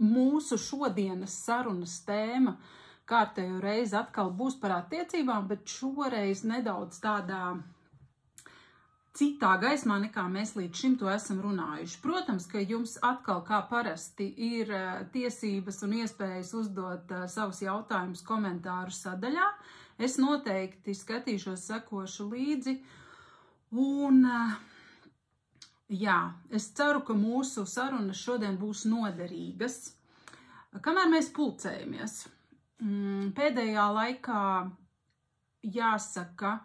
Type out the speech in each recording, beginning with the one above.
Mūsu šodienas sarunas tēma kārtējo reizi atkal būs par attiecībām, bet šoreiz nedaudz tādā citā gaismā, nekā mēs līdz šim to esam runājuši. Protams, ka jums atkal, kā parasti, ir tiesības un iespējas uzdot savus jautājumus komentāru sadaļā. Es noteikti skatīšos, sekošu līdzi. Un, jā, es ceru, ka mūsu sarunas šodien būs noderīgas. Kamēr mēs pulcējamies, pēdējā laikā jāsaka,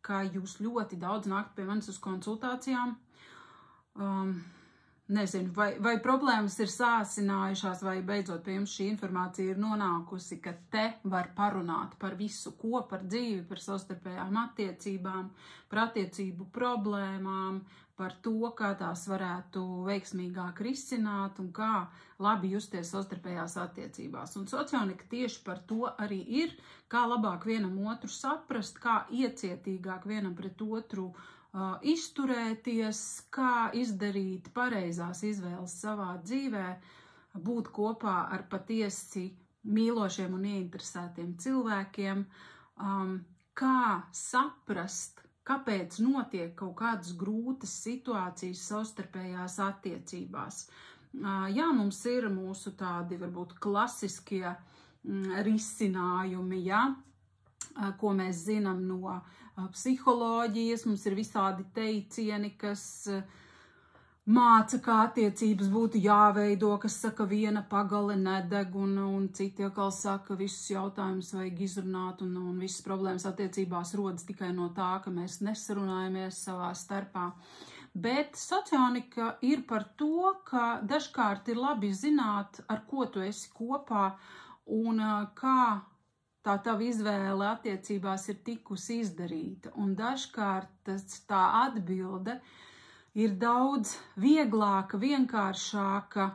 ka jūs ļoti daudz nākt pie manis uz konsultācijām. Nezinu, vai problēmas ir sāsinājušās, vai beidzot pie jums šī informācija ir nonākusi, ka te var parunāt par visu, ko par dzīvi, par savstarpējām attiecībām, par attiecību problēmām, par to, kā tās varētu veiksmīgāk risināt un kā labi justies savstarpējās attiecībās. Un socionika tieši par to arī ir, kā labāk vienam otru saprast, kā iecietīgāk vienam pret otru izturēties, kā izdarīt pareizās izvēles savā dzīvē, būt kopā ar patiesi mīlošiem un ieinteresētiem cilvēkiem, kā saprast, kāpēc notiek kaut kādas grūtas situācijas savstarpējās attiecībās. Jā, mums ir mūsu tādi varbūt klasiskie risinājumi, ja, ko mēs zinām no psiholoģijas, mums ir visādi teicieni, kas māca, kā attiecības būtu jāveido, kas saka, viena pagale nedeg, un citi atkal saka, visus jautājumus vajag izrunāt, un visas problēmas attiecībās rodas tikai no tā, ka mēs nesarunājamies savā starpā. Bet socionika ir par to, ka dažkārt ir labi zināt, ar ko tu esi kopā, un kā tā tava izvēle attiecībās ir tikusi izdarīta. Un dažkārt tā atbilde ir daudz vieglāka, vienkāršāka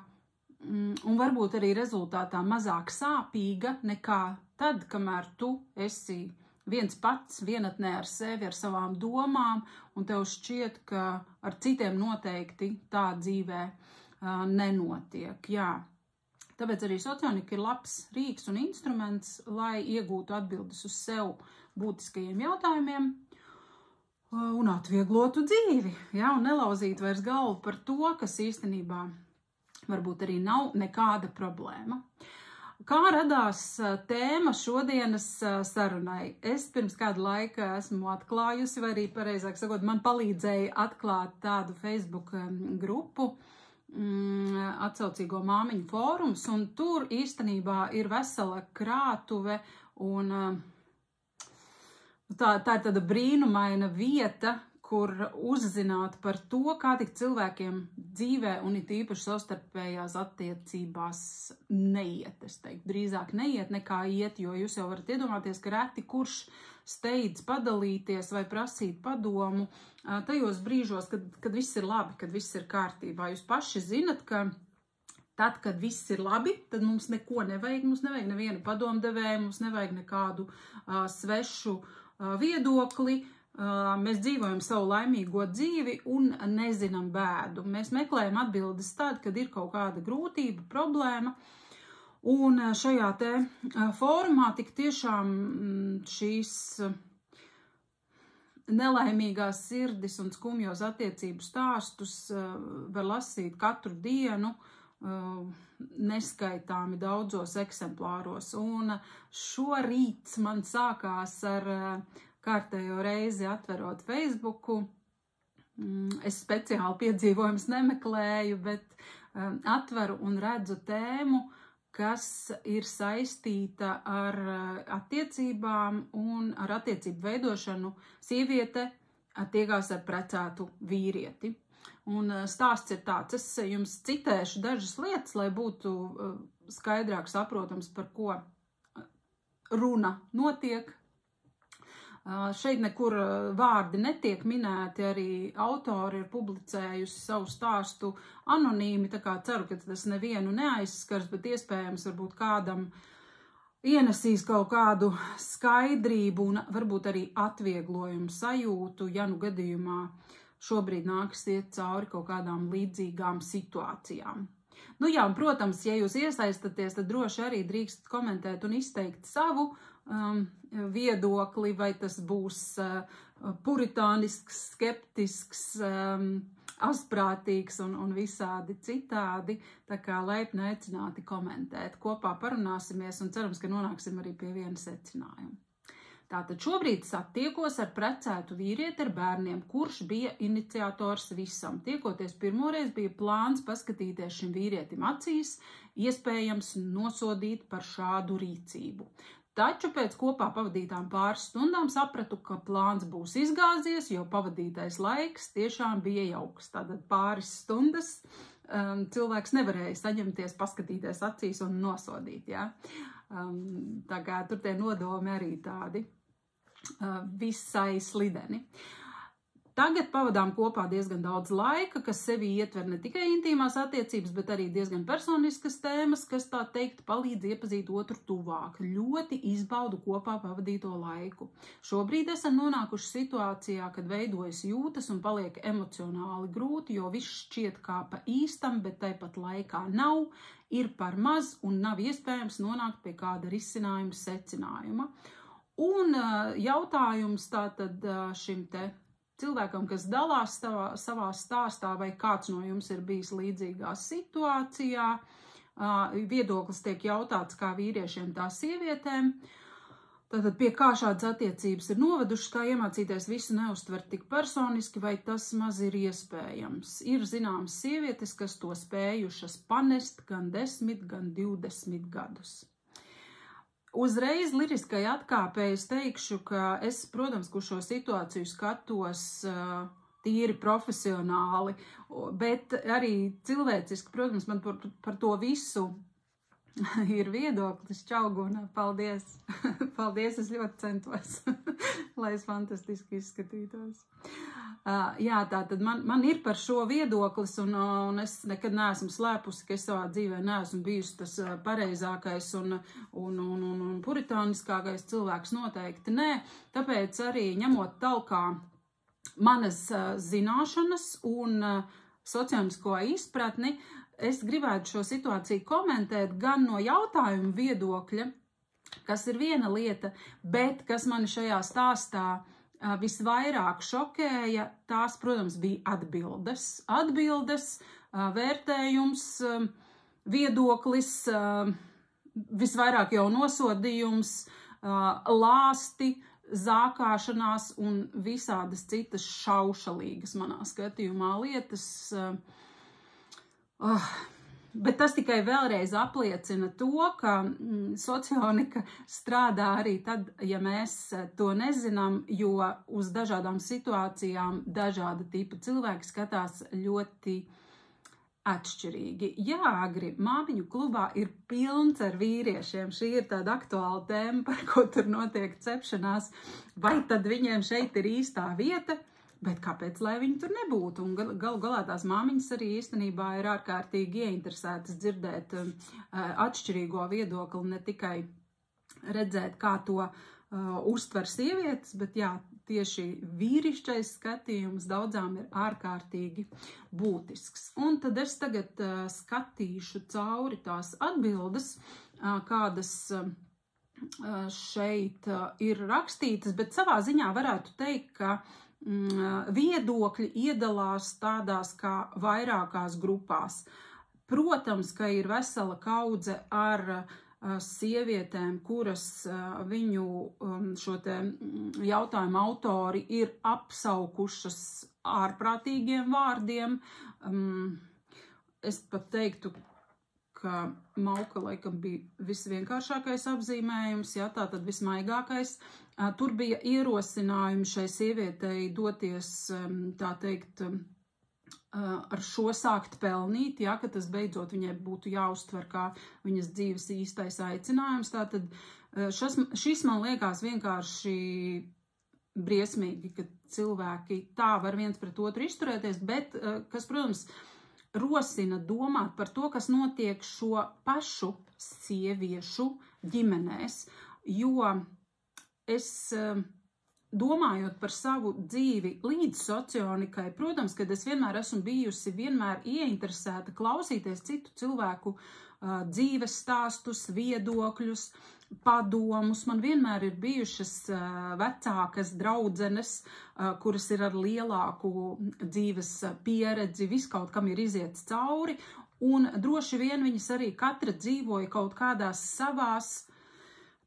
un varbūt arī rezultātā mazāk sāpīga nekā tad, kamēr tu esi viens pats, vienatnē ar sevi, ar savām domām, un tev šķiet, ka ar citiem noteikti tā dzīvē nenotiek. Jā. Tāpēc arī socionika ir labs rīks un instruments, lai iegūtu atbildes uz sev būtiskajiem jautājumiem un atvieglotu dzīvi, ja, un nelauzītu vairs galvu par to, kas īstenībā varbūt arī nav nekāda problēma. Kā radās tēma šodienas sarunai? Es pirms kādu laiku esmu atklājusi, vai arī pareizāk sakot, man palīdzēja atklāt tādu Facebook grupu, atsaucīgo māmiņu fórums, un tur īstenībā ir vesela krātuve, un tā ir tāda brīnumaina vieta, kur uzzināt par to, kā tik cilvēkiem dzīvē un it īpaši savstarpējās attiecībās neiet, es teiktu, drīzāk neiet nekā iet, jo jūs jau varat iedomāties, ka reti kurš steidz padalīties vai prasīt padomu tajos brīžos, kad viss ir labi, kad viss ir kārtībā. Jūs paši zinat, ka tad, kad viss ir labi, tad mums neko nevajag, mums nevajag nevienu padomdevēju, mums nevajag nekādu svešu viedokli. Mēs dzīvojam savu laimīgo dzīvi un nezinām bēdu. Mēs meklējam atbildes tad, kad ir kaut kāda grūtība, problēma. Un šajā te fórumā tik tiešām šīs nelaimīgās sirdis un skumjos attiecību stāstus var lasīt katru dienu neskaitāmi daudzos eksemplāros. Un šorīt man sākās ar kārtējo reizi atverot Facebooku. Es speciāli piedzīvojumus nemeklēju, bet atveru un redzu tēmu, kas ir saistīta ar attiecībām un ar attiecību veidošanu. Sieviete attiekās ar precētu vīrieti. Un stāsts ir tāds, es jums citēšu dažas lietas, lai būtu skaidrāk saprotams, par ko runa notiek. Šeit nekur vārdi netiek minēti, arī autori ir publicējusi savu stāstu anonīmi, tā kā ceru, ka tas nevienu neaizskars, bet iespējams varbūt kādam ienesīs kaut kādu skaidrību un varbūt arī atvieglojumu sajūtu, ja nu gadījumā šobrīd nākas iet cauri kaut kādām līdzīgām situācijām. Nu jā, un, protams, ja jūs iesaistaties, tad droši arī drīkst komentēt un izteikt savu viedokli, vai tas būs puritānisks, skeptisks, asprātīgs un visādi citādi. Tā kā laipni aicināti komentēt. Kopā parunāsimies un cerams, ka nonāksim arī pie viena secinājuma. Tātad šobrīd satiekos ar precētu vīrieti ar bērniem, kurš bija iniciators visam. Tiekoties pirmoreiz bija plāns paskatīties šim vīrietim acīs, iespējams nosodīt par šādu rīcību. Taču pēc kopā pavadītām pāris stundām sapratu, ka plāns būs izgāzies, jo pavadītais laiks tiešām bija jauks. Tātad pāris stundas cilvēks nevarēja saņemties, paskatīties acīs un nosodīt. Ja? Tā kā tur tie nodomi arī tādi visai slideni. Tagad pavadām kopā diezgan daudz laika, kas sevi ietver ne tikai intīmās attiecības, bet arī diezgan personiskas tēmas, kas tā teikt palīdz iepazīt otru tuvāk. Ļoti izbaudu kopā pavadīto laiku. Šobrīd esam nonākuši situācijā, kad veidojas jūtas un paliek emocionāli grūti, jo viss šķiet kā pa īstam, bet tāpat laikā nav, ir par maz un nav iespējams nonākt pie kāda risinājuma secinājuma. Un jautājums tātad šim te cilvēkam, kas dalās savā stāstā, vai kāds no jums ir bijis līdzīgā situācijā, viedoklis tiek jautāts kā vīriešiem, tā sievietēm. Tātad pie kā šādas attiecības ir novedušas, kā iemācīties visu neuztvert tik personiski, vai tas maz ir iespējams. Ir zināmas sievietes, kas to spējušas panest gan 10, gan 20 gadus. Uzreiz liriskai atkāpēji es teikšu, ka es, protams, šo situāciju skatos tīri profesionāli, bet arī cilvēciski, protams, man par to visu ir viedoklis. Čau, Guna, paldies! Paldies, es ļoti centos, lai es fantastiski izskatītos. Jā, tātad man ir par šo viedoklis, un es nekad neesmu slēpusi, ka es savā dzīvē neesmu bijusi tas pareizākais un puritāniskākais cilvēks, noteikti nē. Tāpēc arī ņemot talkā manas zināšanas un sociālisko izpratni, es gribētu šo situāciju komentēt gan no jautājumu viedokļa, kas ir viena lieta, bet kas mani šajā stāstā visvairāk šokēja, tās, protams, bija atbildes. Atbildes, vērtējums, viedoklis, visvairāk jau nosodījums, lāsti, zākāšanās un visādas citas šaušalīgas manā skatījumā lietas. Bet tas tikai vēlreiz apliecina to, ka socionika strādā arī tad, ja mēs to nezinām, jo uz dažādām situācijām dažāda tipa cilvēki skatās ļoti atšķirīgi. Jā, Agri, māmiņu klubā ir pilns ar vīriešiem. Šī ir tāda aktuāla tēma, par ko tur notiek cepšanās. Vai tad viņiem šeit ir īstā vieta? Bet kāpēc, lai viņi tur nebūtu? Un galu galā tās māmiņas arī īstenībā ir ārkārtīgi ieinteresētas dzirdēt atšķirīgo viedokli, ne tikai redzēt, kā to uztver sievietes, bet jā, tieši vīrišķais skatījums daudzām ir ārkārtīgi būtisks. Un tad es tagad skatīšu cauri tās atbildes, kādas šeit ir rakstītas, bet savā ziņā varētu teikt, ka viedokļi iedalās tādās kā vairākās grupās. Protams, ka ir vesela kaudze ar sievietēm, kuras viņu šo te jautājumu autori ir apsaukušas ārprātīgiem vārdiem. Es pat teiktu, ka mauka laikam bija visvienkāršākais apzīmējums, jā, tātad vismaigākais. Tur bija ierosinājumi šai sievietei doties, tā teikt, ar šo sākt pelnīt, jā, ka tas beidzot viņai būtu jāuztver kā viņas dzīves īstais aicinājums. Tātad šis man liekas vienkārši briesmīgi, ka cilvēki tā var viens pret otru izturēties, bet kas, protams, rosina domāt par to, kas notiek šo pašu sieviešu ģimenēs, jo es domājot par savu dzīvi līdz socionikai, protams, kad es vienmēr esmu bijusi vienmēr ieinteresēta klausīties citu cilvēku dzīves stāstus, viedokļus, padomus. Man vienmēr ir bijušas vecākas draudzenes, kuras ir ar lielāku dzīves pieredzi, viskaut kam ir iziets cauri, un droši vien viņas arī katra dzīvoja kaut kādās savās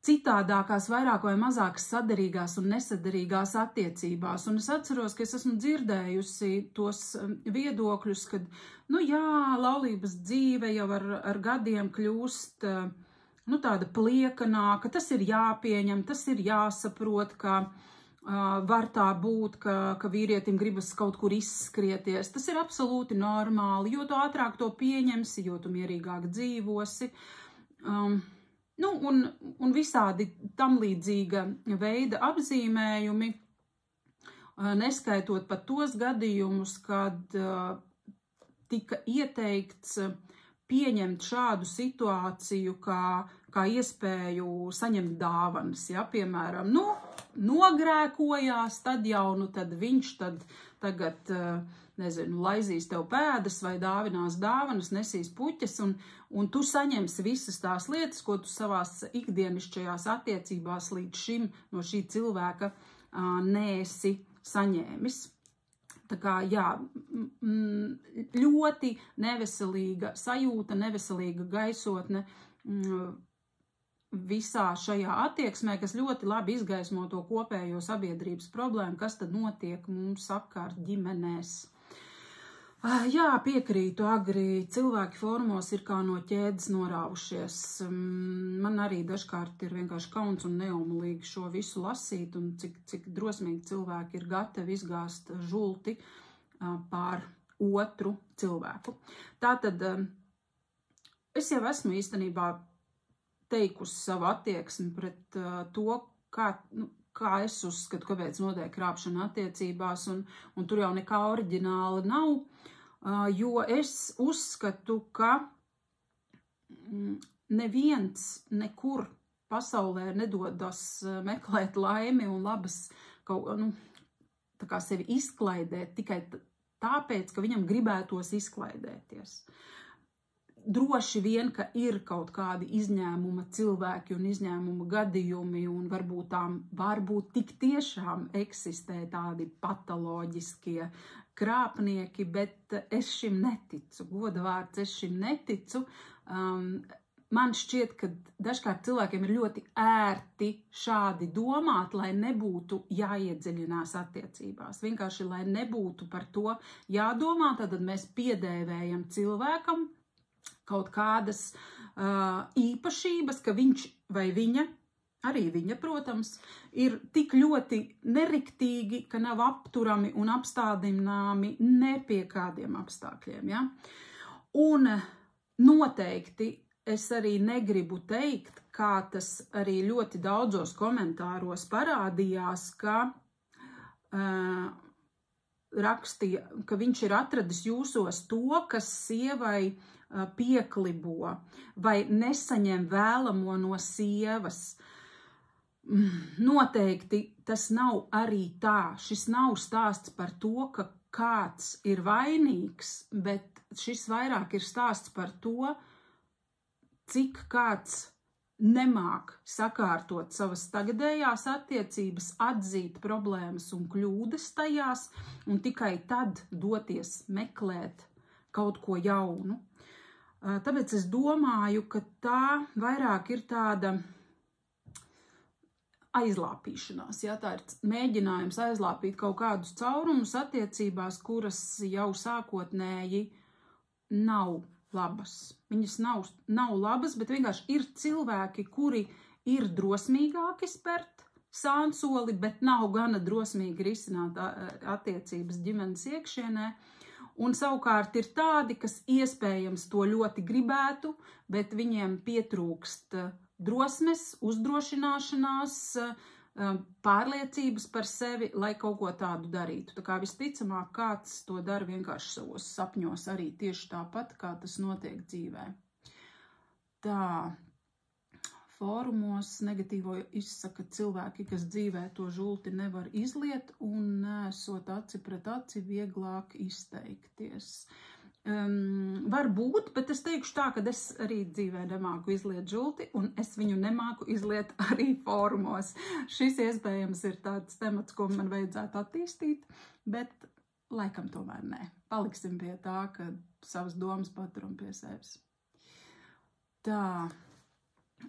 citādākās, vairāk vai mazāk saderīgās un nesaderīgās attiecībās. Un es atceros, ka es esmu dzirdējusi tos viedokļus, kad, laulības dzīve jau ar gadiem kļūst, tāda pliekanāka, tas ir jāpieņem, tas ir jāsaprot, ka var tā būt, ka vīrietim gribas kaut kur izskrieties. Tas ir absolūti normāli, jo tu ātrāk to pieņemsi, jo tu mierīgāk dzīvosi. Un visādi tam līdzīga veida apzīmējumi, neskaitot pat tos gadījumus, kad tika ieteikts pieņemt šādu situāciju, kā iespēju saņemt dāvanas. Ja? Piemēram, nogrēkojās, tad viņš tagad laizīs tev pēdas vai dāvinās dāvanas, nesīs puķes, un tu saņemsi visas tās lietas, ko tu savās ikdienišķajās attiecībās līdz šim no šī cilvēka neesi saņēmis. Tā kā, ļoti neveselīga sajūta, neveselīga gaisotne visā šajā attieksmē, kas ļoti labi izgaismo to kopējo sabiedrības problēmu, kas tad notiek mums apkārt ģimenēs. Jā, piekrītu, Agri, cilvēki formos ir kā no ķēdes norāvušies. Man arī dažkārt ir vienkārši kauns un neomulīgi šo visu lasīt, un cik drosmīgi cilvēki ir gatavi izgāzt žulti pār otru cilvēku. Tātad es jau esmu īstenībā teikusi savu attieksmi pret to, kā es uzskatu, kāpēc notiek krāpšana attiecībās, un tur jau nekā oriģināla nav. Jo es uzskatu, ka neviens nekur pasaulē nedodas meklēt laimi un labas tā kā sevi izklaidēt tikai tāpēc, ka viņam gribētos izklaidēties. Droši vien, ka ir kaut kādi izņēmuma cilvēki un izņēmuma gadījumi, un varbūt tik tiešām eksistē tādi patoloģiskie krāpnieki, bet es šim neticu. Goda vārds, es šim neticu. Man šķiet, ka dažkārt cilvēkiem ir ļoti ērti šādi domāt, lai nebūtu jāiedziļinās attiecībās. Vienkārši, lai nebūtu par to jādomā, tad mēs piedēvējam cilvēkam kaut kādas īpašības, ka viņš vai viņa, arī viņa, protams, ir tik ļoti neriktīgi, ka nav apturami un apstādināmi ne pie kādiem apstākļiem. Ja? Un noteikti es arī negribu teikt, kā tas arī ļoti daudzos komentāros parādījās, ka rakstīja, ka viņš ir atradis jūsos to, kas sievai pieklibo vai nesaņem vēlamo no sievas. Noteikti tas nav arī tā. Šis nav stāsts par to, ka kāds ir vainīgs, bet šis vairāk ir stāsts par to, cik kāds nemāk sakārtot savas tagadējās attiecības, atzīt problēmas un kļūdas tajās, un tikai tad doties meklēt kaut ko jaunu. Tāpēc es domāju, ka tā vairāk ir tāda aizlāpīšanās. Ja? Tā ir mēģinājums aizlāpīt kaut kādus caurumus attiecībās, kuras jau sākotnēji nav labas. Viņas nav labas, bet vienkārši ir cilvēki, kuri ir drosmīgāki spērt sānsoli, bet nav gana drosmīgi risināt attiecības ģimenes iekšienē. Un savukārt ir tādi, kas iespējams to ļoti gribētu, bet viņiem pietrūkst drosmes, uzdrošināšanās, pārliecības par sevi, lai kaut ko tādu darītu. Tā kā visticamāk kāds to dara vienkārši savos sapņos arī tieši tāpat, kā tas notiek dzīvē. Tā, fórumos negatīvo izsaka cilvēki, kas dzīvē to žulti nevar izliet un nesot aci pret aci vieglāk izteikties. Varbūt, bet es teikšu tā, ka es arī dzīvē nemāku izliet žulti un es viņu nemāku izliet arī fórumos. Šis iespējams ir tāds temats, ko man vajadzētu attīstīt, bet laikam tomēr nē. Paliksim pie tā, ka savas domas paturam pie sevis. Tā,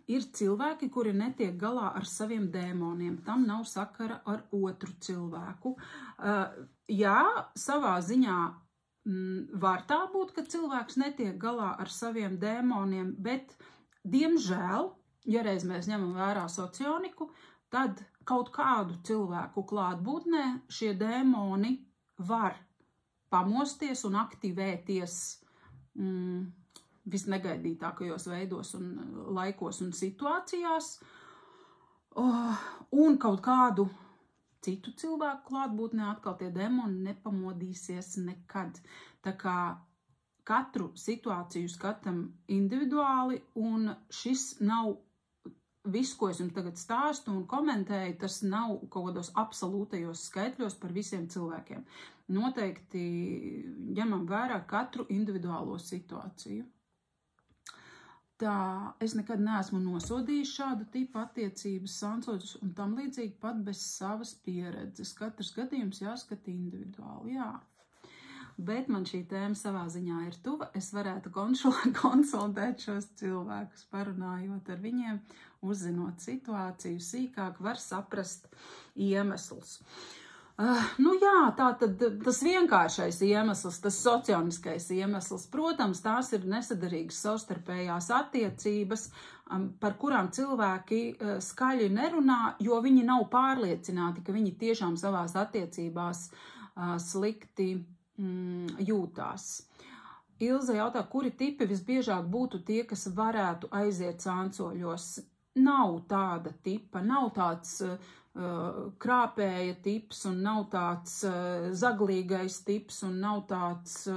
ir cilvēki, kuri netiek galā ar saviem dēmoniem. Tam nav sakara ar otru cilvēku. Jā, savā ziņā var tā būt, ka cilvēks netiek galā ar saviem dēmoniem, bet, diemžēl, ja reiz mēs ņemam vērā socioniku, tad kaut kādu cilvēku klātbūtnē šie dēmoni var pamosties un aktivēties visnegaidītākajos veidos un laikos un situācijās, un kaut kādu citu cilvēku klātbūtnē atkal tie demoni nepamodīsies nekad. Tā kā katru situāciju skatam individuāli, un šis nav viss, ko es jums tagad stāstu un komentēju, tas nav kaut kādos absolūtajos skaitļos par visiem cilvēkiem. Noteikti ņemam vērā katru individuālo situāciju. Tā, es nekad neesmu nosodījis šādu tipu attiecības, sansoļus un tam līdzīgi pat bez savas pieredzes. Katrs gadījums jāskata individuāli, jā. Bet man šī tēma savā ziņā ir tuva. Es varētu konsultēt šos cilvēkus, parunājot ar viņiem, uzzinot situāciju sīkāk, var saprast iemeslus. Nu jā, tā tad tas vienkāršais iemesls, tas socioniskais iemesls, protams, tās ir nesadarīgas savstarpējās attiecības, par kurām cilvēki skaļi nerunā, jo viņi nav pārliecināti, ka viņi tiešām savās attiecībās slikti jūtās. Ilze jautā, kuri tipi visbiežāk būtu tie, kas varētu aiziet sansoļos? Nav tāda tipa, nav tāds krāpēja tips un nav tāds zaglīgais tips un nav tāds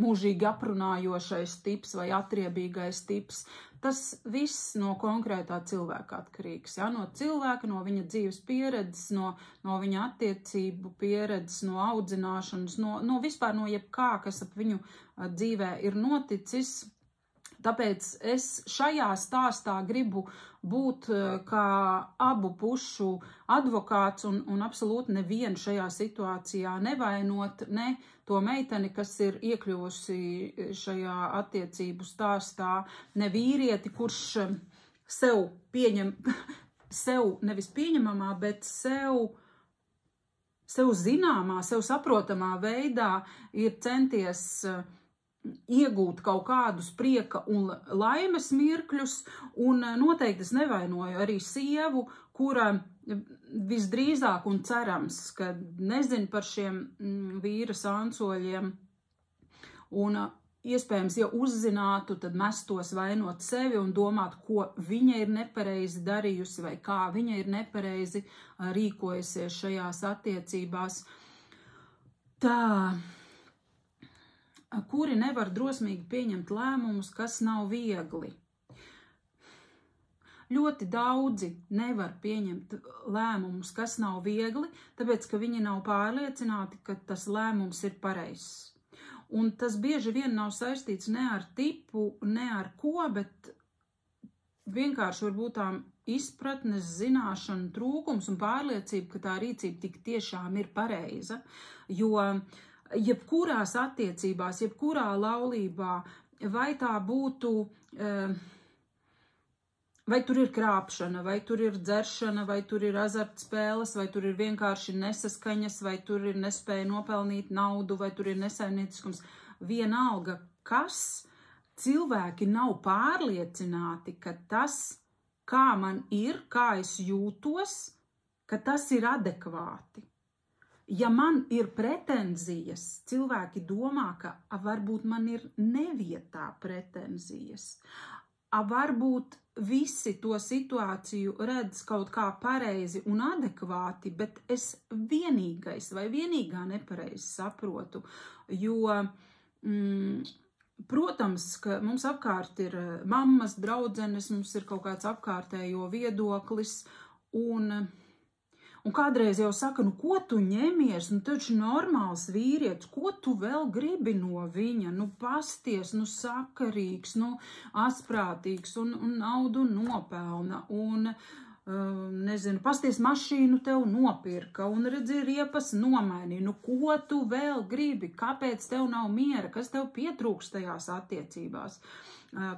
mūžīgi aprunājošais tips vai atriebīgais tips. Tas viss no konkrētā cilvēka atkarīgs. Ja? No cilvēka, no viņa dzīves pieredzes, no viņa attiecību pieredzes, no audzināšanas, no vispār no jebkā, kas ap viņu dzīvē ir noticis. Tāpēc es šajā stāstā gribu būt kā abu pušu advokāts un absolūti nevienu šajā situācijā nevainot, ne to meiteni, kas ir iekļuvusi šajā attiecību stāstā, ne vīrieti, kurš sev pieņem, sev nevis pieņemamā, bet sev zināmā, sev saprotamā veidā ir centies iegūt kaut kādus prieka un laimes mirkļus, un noteikti es nevainoju arī sievu, kura visdrīzāk un cerams, ka nezin par šiem vīra sansoļiem, un iespējams, ja uzzinātu, tad mestos vainot sevi un domāt, ko viņa ir nepareizi darījusi vai kā viņa ir nepareizi rīkojusies šajās attiecībās. Tā, kuri nevar drosmīgi pieņemt lēmumus, kas nav viegli. Ļoti daudzi nevar pieņemt lēmumus, kas nav viegli, tāpēc, ka viņi nav pārliecināti, ka tas lēmums ir pareizs. Un tas bieži vien nav saistīts ne ar tipu, ne ar ko, bet vienkārši varbūt tām izpratnes, zināšana trūkums un pārliecība, ka tā rīcība tik tiešām ir pareiza, jo jebkurās attiecībās, jebkurā laulībā, vai tā būtu, vai tur ir krāpšana, vai tur ir dzeršana, vai tur ir azartspēles, vai tur ir vienkārši nesaskaņas, vai tur ir nespēja nopelnīt naudu, vai tur ir nesaimnieciskums. Vienalga, kas cilvēki nav pārliecināti, ka tas, kā man ir, kā es jūtos, ka tas ir adekvāti. Ja man ir pretenzijas, cilvēki domā, ka varbūt man ir nevietā pretenzijas. Varbūt visi to situāciju redz kaut kā pareizi un adekvāti, bet es vienīgais vai vienīgā nepareizi saprotu, jo Protams, ka mums apkārt ir mammas, draudzenes, mums ir kaut kāds apkārtējo viedoklis, un kādreiz jau saka, nu ko tu ņemies, nu taču normāls vīrietis, ko tu vēl gribi no viņa, nu pasties, nu sakarīgs, nu asprātīgs un naudu nopelna, un nezinu, pasties mašīnu tev nopirka, un redzi, riepas nomainīja, nu ko tu vēl gribi, kāpēc tev nav miera, kas tev pietrūkst tajās attiecībās,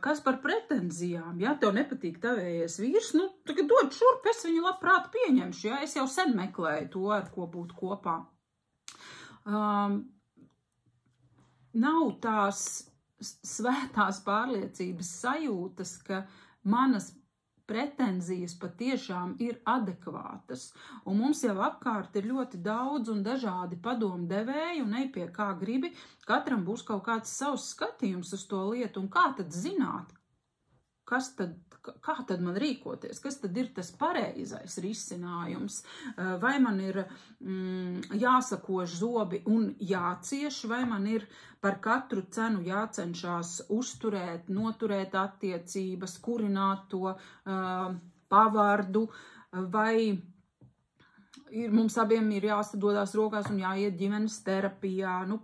kas par pretenzijām, ja tev nepatīk tavējais vīrs, nu tagad dod šurp, es viņu labprāt pieņemšu, ja es jau sen meklēju to, ar ko būt kopā. Nav tās svētās pārliecības sajūtas, ka manas pretenzijas patiešām ir adekvātas, un mums jau apkārt ir ļoti daudz un dažādi padomdevēji, un ej pie kā gribi, katram būs kaut kāds savs skatījums uz to lietu, un kā tad zināt, kā tad man rīkoties, kas tad ir tas pareizais risinājums, vai man ir jāsakož zobi un jācieš, vai man ir par katru cenu jācenšas uzturēt, noturēt attiecības, kurināt to pavardu, vai mums abiem ir jāsadodās rokās un jāiet ģimenes terapijā, nu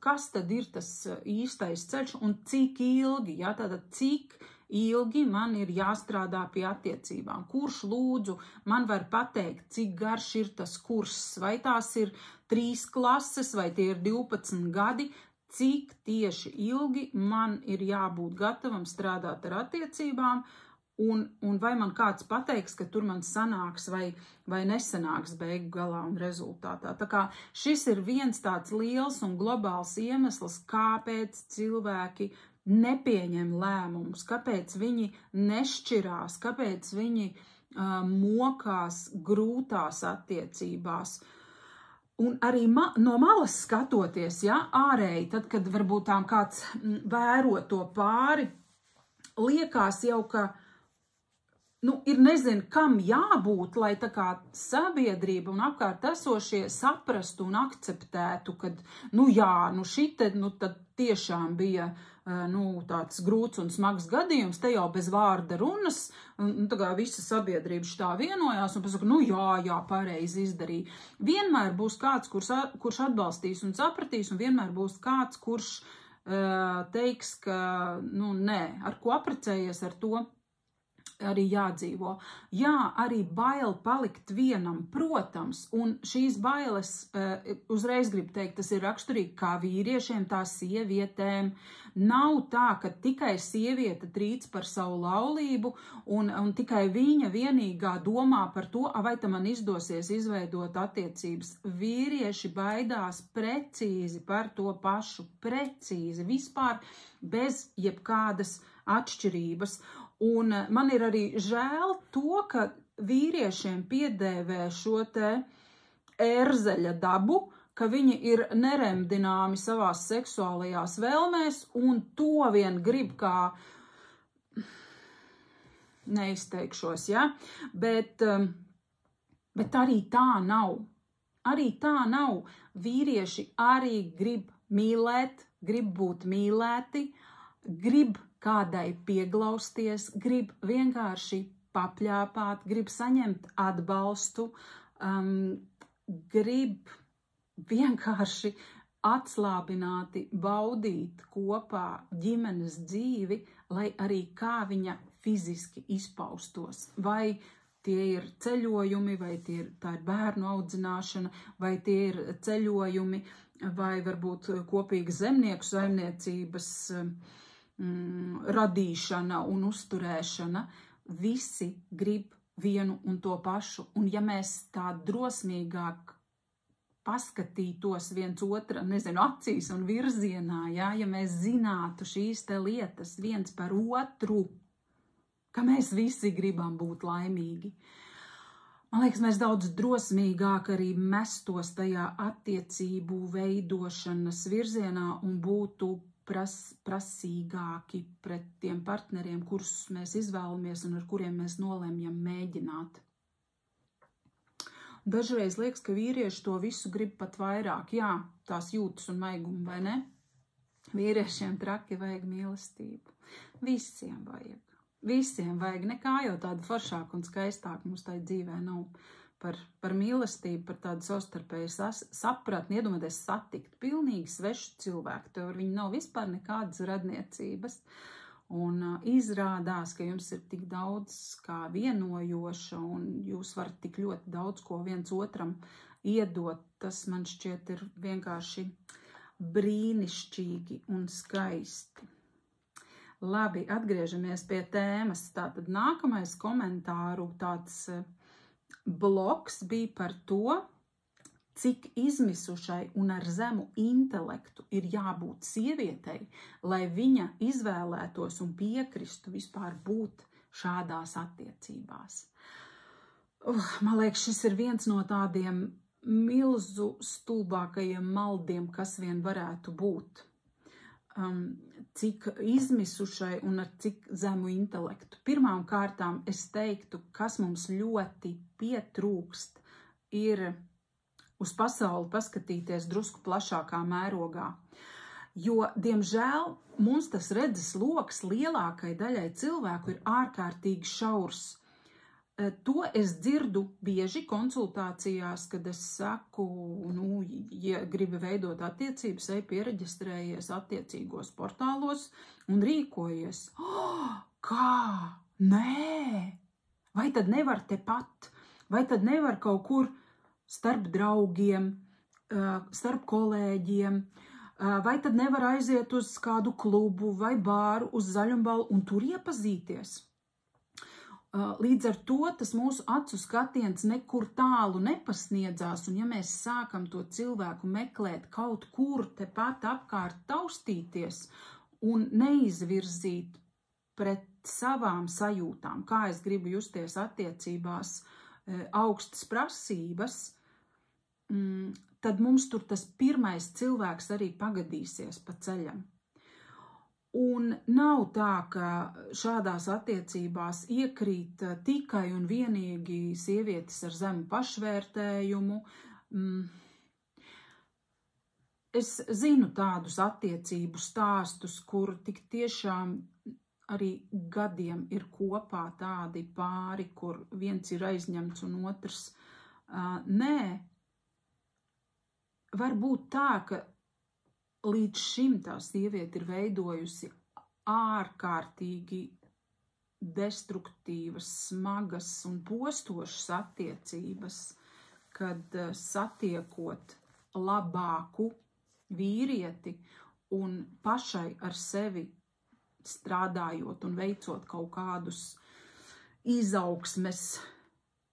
kas tad ir tas īstais ceļš un cik ilgi, ja, tātad cik ilgi man ir jāstrādā pie attiecībām. Kurš lūdzu man var pateikt, cik garš ir tas kurss, vai tās ir 3 klases, vai tie ir 12 gadi, cik tieši ilgi man ir jābūt gatavam strādāt ar attiecībām, un vai man kāds pateiks, ka tur man sanāks vai nesanāks beigu galā un rezultātā. Tā kā šis ir viens tāds liels un globāls iemesls, kāpēc cilvēki nepieņem lēmumus, kāpēc viņi nešķirās, kāpēc viņi mokās grūtās attiecībās. Un arī no malas skatoties, ja, ārēji, tad, kad varbūt tām kāds vēro to pāri, liekas jau, ka ir nezinu, kam jābūt, lai tā kā sabiedrība un apkārt esošie saprastu un akceptētu, kad, šite, tad tiešām bija tāds grūts un smags gadījums, te jau bez vārda runas, tā kā visa sabiedrība šitā vienojās un pasaka, jā, pareizi izdarīja. Vienmēr būs kāds, kurš atbalstīs un sapratīs, un vienmēr būs kāds, kurš teiks, ka, nē, ar ko apprecējies, ar to arī jādzīvo. Jā, arī bail palikt vienam, protams, un šīs bailes, uzreiz gribu teikt, tas ir raksturīgi kā vīriešiem, tā sievietēm. Nav tā, ka tikai sieviete trīc par savu laulību, un tikai viņa vienīgā domā par to, vai tam man izdosies izveidot attiecības. Vīrieši baidās precīzi par to pašu, precīzi, vispār bez jebkādas atšķirības. Un man ir arī žēl to, ka vīriešiem piedēvē šo te ērzeļa dabu, ka viņi ir neremdināmi savās seksuālajās vēlmēs un to vien grib kā, neizteikšos, ja, bet arī tā nav. Arī tā nav. Vīrieši arī grib mīlēt, grib būt mīlēti, grib kādai pieglausties, grib vienkārši papļāpāt, grib saņemt atbalstu, grib vienkārši atslābināti baudīt kopā ģimenes dzīvi, lai arī kā viņa fiziski izpaustos. Vai tie ir ceļojumi, vai tā ir bērnu audzināšana, vai tie ir ceļojumi, vai varbūt kopīga zemnieku saimniecības radīšana un uzturēšana, visi grib vienu un to pašu. Un ja mēs tā drosmīgāk paskatītos viens otra, acīs un virzienā, ja mēs zinātu šīs te lietas viens par otru, ka mēs visi gribam būt laimīgi. Man liekas, mēs daudz drosmīgāk arī mestos tajā attiecību veidošanas virzienā un būtu prasīgāki pret tiem partneriem, kurus mēs izvēlamies un ar kuriem mēs nolemjam mēģināt. Dažreiz liekas, ka vīrieši to visu grib pat vairāk. Jā, tās jūtas un maigumi, vai ne? Vīriešiem traki vajag mīlestību. Visiem vajag. Visiem vajag. Nekā jau tāda foršāka un skaistāka mums tai dzīvē nav par mīlestību, par tādu savstarpēju sapratni, iedomāties satikt pilnīgi svešu cilvēku. Tev ar viņu nav vispār nekādas radniecības. Un izrādās, ka jums ir tik daudz kā vienojoša un jūs varat tik ļoti daudz ko viens otram iedot. Tas man šķiet ir vienkārši brīnišķīgi un skaisti. Labi, atgriežamies pie tēmas. Tātad nākamais komentāru tāds bloks bija par to, cik izmisušai un ar zemu intelektu ir jābūt sievietei, lai viņa izvēlētos un piekristu vispār būt šādās attiecībās. Man liekas, šis ir viens no tādiem milzu stulbākajiem maldiem, kas vien varētu būt. Cik izmisušai un ar cik zemu intelektu. Pirmām kārtām es teiktu, kas mums ļoti pietrūkst, ir uz pasauli paskatīties drusku plašākā mērogā. Jo, diemžēl, mums tas redzes loks lielākai daļai cilvēku ir ārkārtīgi šaurs. To es dzirdu bieži konsultācijās, kad es saku, ja gribi veidot attiecības, ej piereģistrējies attiecīgos portālos un rīkojies. Kā? Nē! Vai tad nevar tepat? Vai tad nevar kaut kur starp draugiem, starp kolēģiem? Vai tad nevar aiziet uz kādu klubu vai bāru, uz zaļumbalu un tur iepazīties? Līdz ar to tas mūsu acu skatiens nekur tālu nepasniedzās, un ja mēs sākam to cilvēku meklēt kaut kur tepat apkārt taustīties un neizvirzīt pret savām sajūtām, kā es gribu justies attiecībās, augstas prasības, tad mums tur tas pirmais cilvēks arī pagadīsies pa ceļam. Un nav tā, ka šādās attiecībās iekrīt tikai un vienīgi sievietes ar zemu pašvērtējumu. Es zinu tādus attiecību stāstus, kur tik tiešām arī gadiem ir kopā tādi pāri, kur viens ir aizņemts un otrs nē. Var būt tā, ka līdz šim tā sieviete ir veidojusi ārkārtīgi destruktīvas, smagas un postošas attiecības, kad satiekot labāku vīrieti un pašai ar sevi strādājot un veicot kaut kādus izaugsmes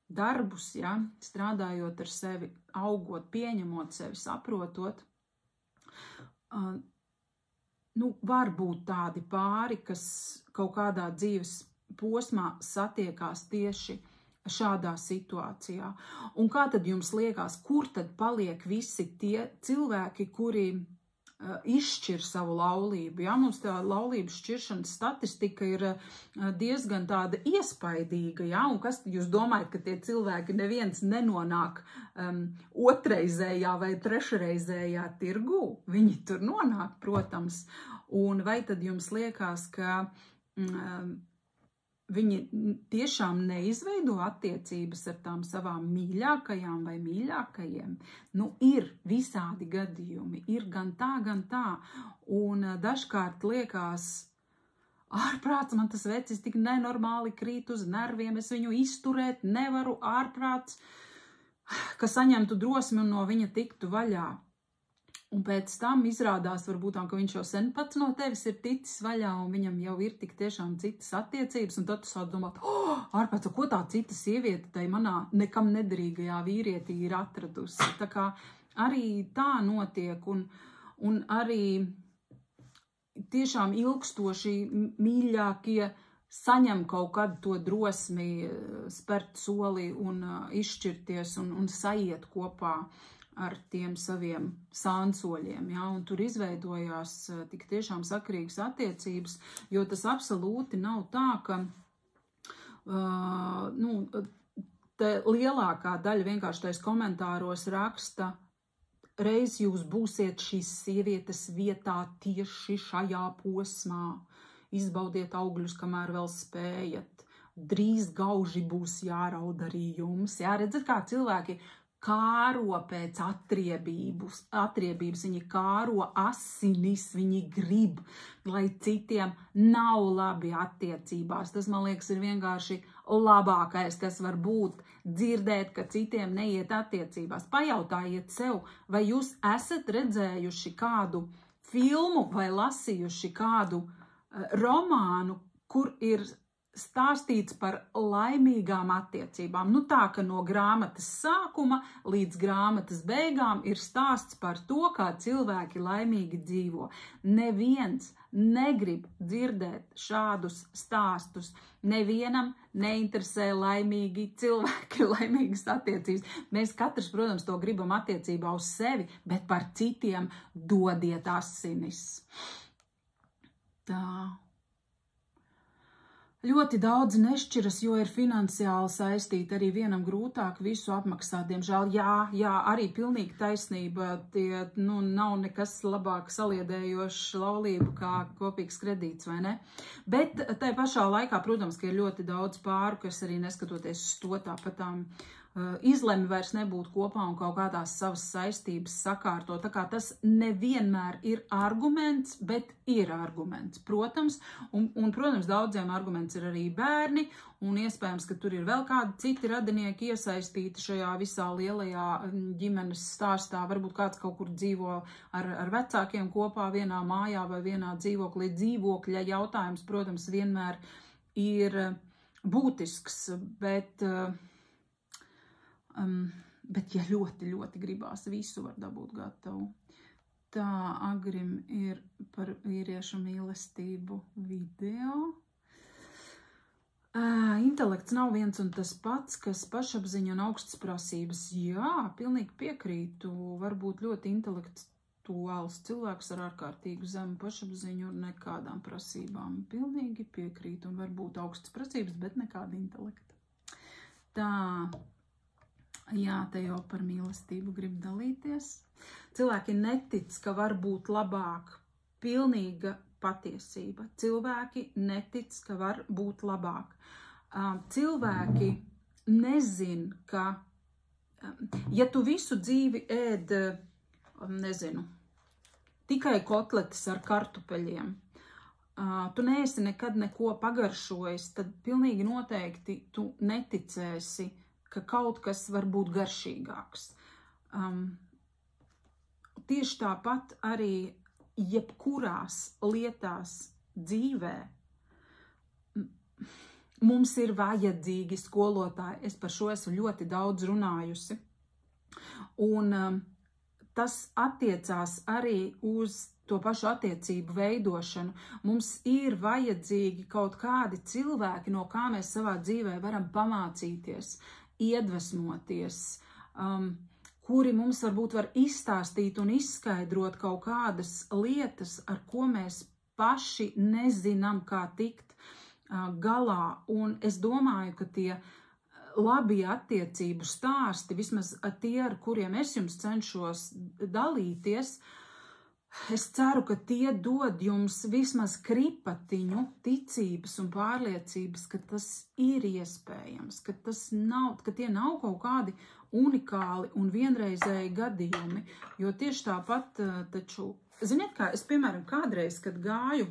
darbus, ja, strādājot ar sevi, augot, pieņemot sevi, saprotot, var būt tādi pāri, kas kaut kādā dzīves posmā satiekās tieši šādā situācijā. Un kā tad jums liekas, kur tad paliek visi tie cilvēki, kuri izšķir savu laulību? Ja? Mums tā laulības šķiršanas statistika ir diezgan tāda iespaidīga, ja? Un kas jūs domājat, ka tie cilvēki neviens nenonāk otrreizējā vai trešreizējā tirgū? Viņi tur nonāk, protams. Un vai tad jums liekas, ka viņi tiešām neizveido attiecības ar tām savām mīļākajām vai mīļākajiem? Ir visādi gadījumi, ir gan tā. Un dažkārt liekas, ārprāts, man tas vecis tik nenormāli krīt uz nerviem, es viņu izturēt nevaru, ārprāts, ka saņemtu drosmi un no viņa tiktu vaļā. Un pēc tam izrādās varbūt, ka viņš jau sen pats no tevis ir ticis vaļā un viņam jau ir tik tiešām citas attiecības, un tad tu sāc domāt, ārpēc, ko tā cita sieviete tai manā nekam nederīgajā vīrietī ir atradusi. Tā kā arī tā notiek, un arī tiešām ilgstoši mīļākie saņem kaut kad to drosmi spērt soli un izšķirties un saiet kopā ar tiem saviem sānsoļiem, ja, un tur izveidojās tik tiešām sakarīgas attiecības, jo tas absolūti nav tā, ka te lielākā daļa vienkārši tais komentāros raksta reiz jūs būsiet šīs sievietes vietā tieši šajā posmā. Izbaudiet augļus, kamēr vēl spējat. Drīz gauži būs jāraud arī jums. Jā, redzat, kā cilvēki kāro pēc atriebības, viņi kāro asinis, viņi grib, lai citiem nav labi attiecībās. Tas, man liekas, ir vienkārši labākais, kas var būt, dzirdēt, ka citiem neiet attiecībās. Pajautājiet sev, vai jūs esat redzējuši kādu filmu vai lasījuši kādu romānu, kur ir stāstīts par laimīgām attiecībām. Nu tā, ka no grāmatas sākuma līdz grāmatas beigām ir stāsts par to, kā cilvēki laimīgi dzīvo. Neviens negrib dzirdēt šādus stāstus. Nevienam neinteresē laimīgi cilvēki, laimīgas attiecības. Mēs katrs, protams, to gribam attiecībā uz sevi, bet par citiem dodiet asinis. Tā. Ļoti daudz nešķiras, jo ir finansiāli saistīti, arī vienam grūtāk visu apmaksāt. Diemžēl, jā, arī pilnīgi taisnība, tie, nav nekas labāk saliedējošs laulību kā kopīgs kredīts, vai ne? Bet tai pašā laikā, protams, ka ir ļoti daudz pāru, kas arī neskatoties uz to tāpatām izlemi vairs nebūt kopā un kaut kādās savas saistības sakārto. Tā kā tas nevienmēr ir arguments, bet ir arguments, protams. Un protams, daudziem arguments ir arī bērni, un iespējams, ka tur ir vēl kādi citi radinieki iesaistīti šajā visā lielajā ģimenes stāstā. Varbūt kāds kaut kur dzīvo ar vecākiem kopā vienā mājā vai vienā dzīvoklī. Dzīvokļa jautājums, protams, vienmēr ir būtisks, bet ja ļoti, ļoti gribās, visu var dabūt gatavu. Tā, Agrim ir par vīriešu mīlestību video. Intelekts nav viens un tas pats, kas pašapziņa un augstas prasības. Jā, pilnīgi piekrītu. Varbūt ļoti intelektuāls cilvēks ar ārkārtīgu zemu pašapziņu un nekādām prasībām. Pilnīgi piekrītu un varbūt augstas prasības, bet nekāda intelekta. Tā. Jā, te jau par mīlestību grib dalīties. Cilvēki netic, ka var būt labāk. Pilnīga patiesība. Cilvēki netic, ka var būt labāk. Cilvēki nezin, ka, ja tu visu dzīvi ēd, nezinu, tikai kotletes ar kartupeļiem, tu neesi nekad neko pagaršojis, tad pilnīgi noteikti tu neticēsi, ka kaut kas var būt garšīgāks. Tieši tāpat arī jebkurās lietās dzīvē mums ir vajadzīgi skolotāji. Es par šo esmu ļoti daudz runājusi. Un tas attiecās arī uz to pašu attiecību veidošanu. Mums ir vajadzīgi kaut kādi cilvēki, no kā mēs savā dzīvē varam pamācīties, iedvesmoties, kuri mums varbūt var izstāstīt un izskaidrot kaut kādas lietas, ar ko mēs paši nezinām, kā tikt galā. Un es domāju, ka tie labie attiecību stāsti, vismaz tie, ar kuriem es jums cenšos dalīties, es ceru, ka tie dod jums vismaz kripatiņu ticības un pārliecības, ka tas ir iespējams, ka tie nav kaut kādi unikāli un vienreizēji gadījumi, jo tieši tāpat taču, ziniet kā, es piemēram kādreiz, kad gāju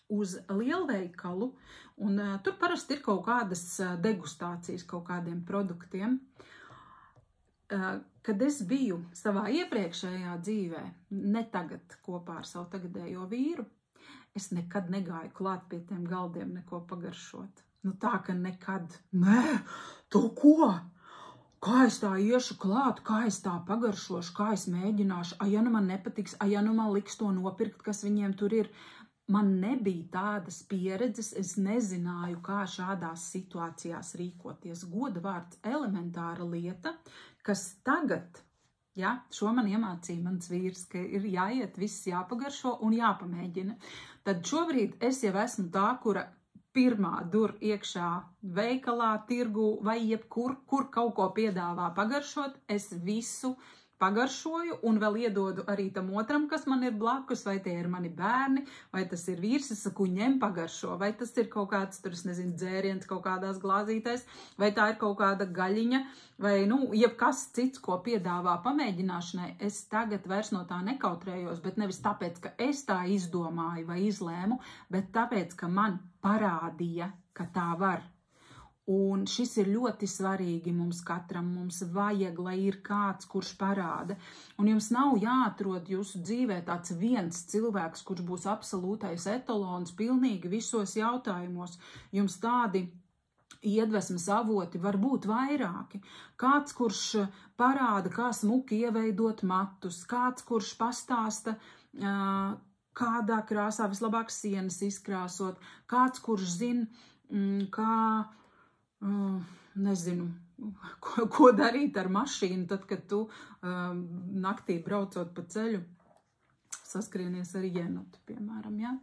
uz lielveikalu, un tur parasti ir kaut kādas degustācijas kaut kādiem produktiem. Kad es biju savā iepriekšējā dzīvē, ne tagad kopā ar savu tagadējo vīru, es nekad negāju klāt pie tiem galdiem neko pagaršot. Nu tā, ka nekad. Nē, tu ko? Kā es tā iešu klāt, kā es tā pagaršošu, kā es mēģināšu, ja nu man nepatiks, ja nu man liks to nopirkt, kas viņiem tur ir. Man nebija tādas pieredzes, es nezināju, kā šādās situācijās rīkoties. Goda vārds elementāra lieta, kas tagad, ja, šo man iemācīja mans vīrs, ka ir jāiet, viss jāpagaršo un jāpamēģina. Tad šobrīd es jau esmu tā, kura pirmā dur iekšā veikalā, tirgu vai jebkur, kur kaut ko piedāvā pagaršot, es visu pagaršoju un vēl iedodu arī tam otram, kas man ir blakus, vai tie ir mani bērni, vai tas ir vīrs, es saku, ņem pagaršo, vai tas ir kaut kāds, tur, es nezinu, dzēriens kaut kādās glāzītēs, vai tā ir kaut kāda gaļiņa, vai, jebkas cits, ko piedāvā pamēģināšanai, es tagad vairs no tā nekautrējos, bet nevis tāpēc, ka es tā izdomāju vai izlēmu, bet tāpēc, ka man parādīja, ka tā var. Un šis ir ļoti svarīgi mums katram, mums vajag, lai ir kāds, kurš parāda. Un jums nav jāatrod jūsu dzīvē tāds viens cilvēks, kurš būs absolūtais etalons pilnīgi visos jautājumos. Jums tādi iedvesmas avoti var būt vairāki. Kāds, kurš parāda, kā smuki ieveidot matus, kāds, kurš pastāsta, kādā krāsā vislabāk sienas izkrāsot, kāds, kurš zina, kā nezinu, ko darīt ar mašīnu, tad, kad tu naktī braucot pa ceļu saskrienies ar jenotu, piemēram, ja?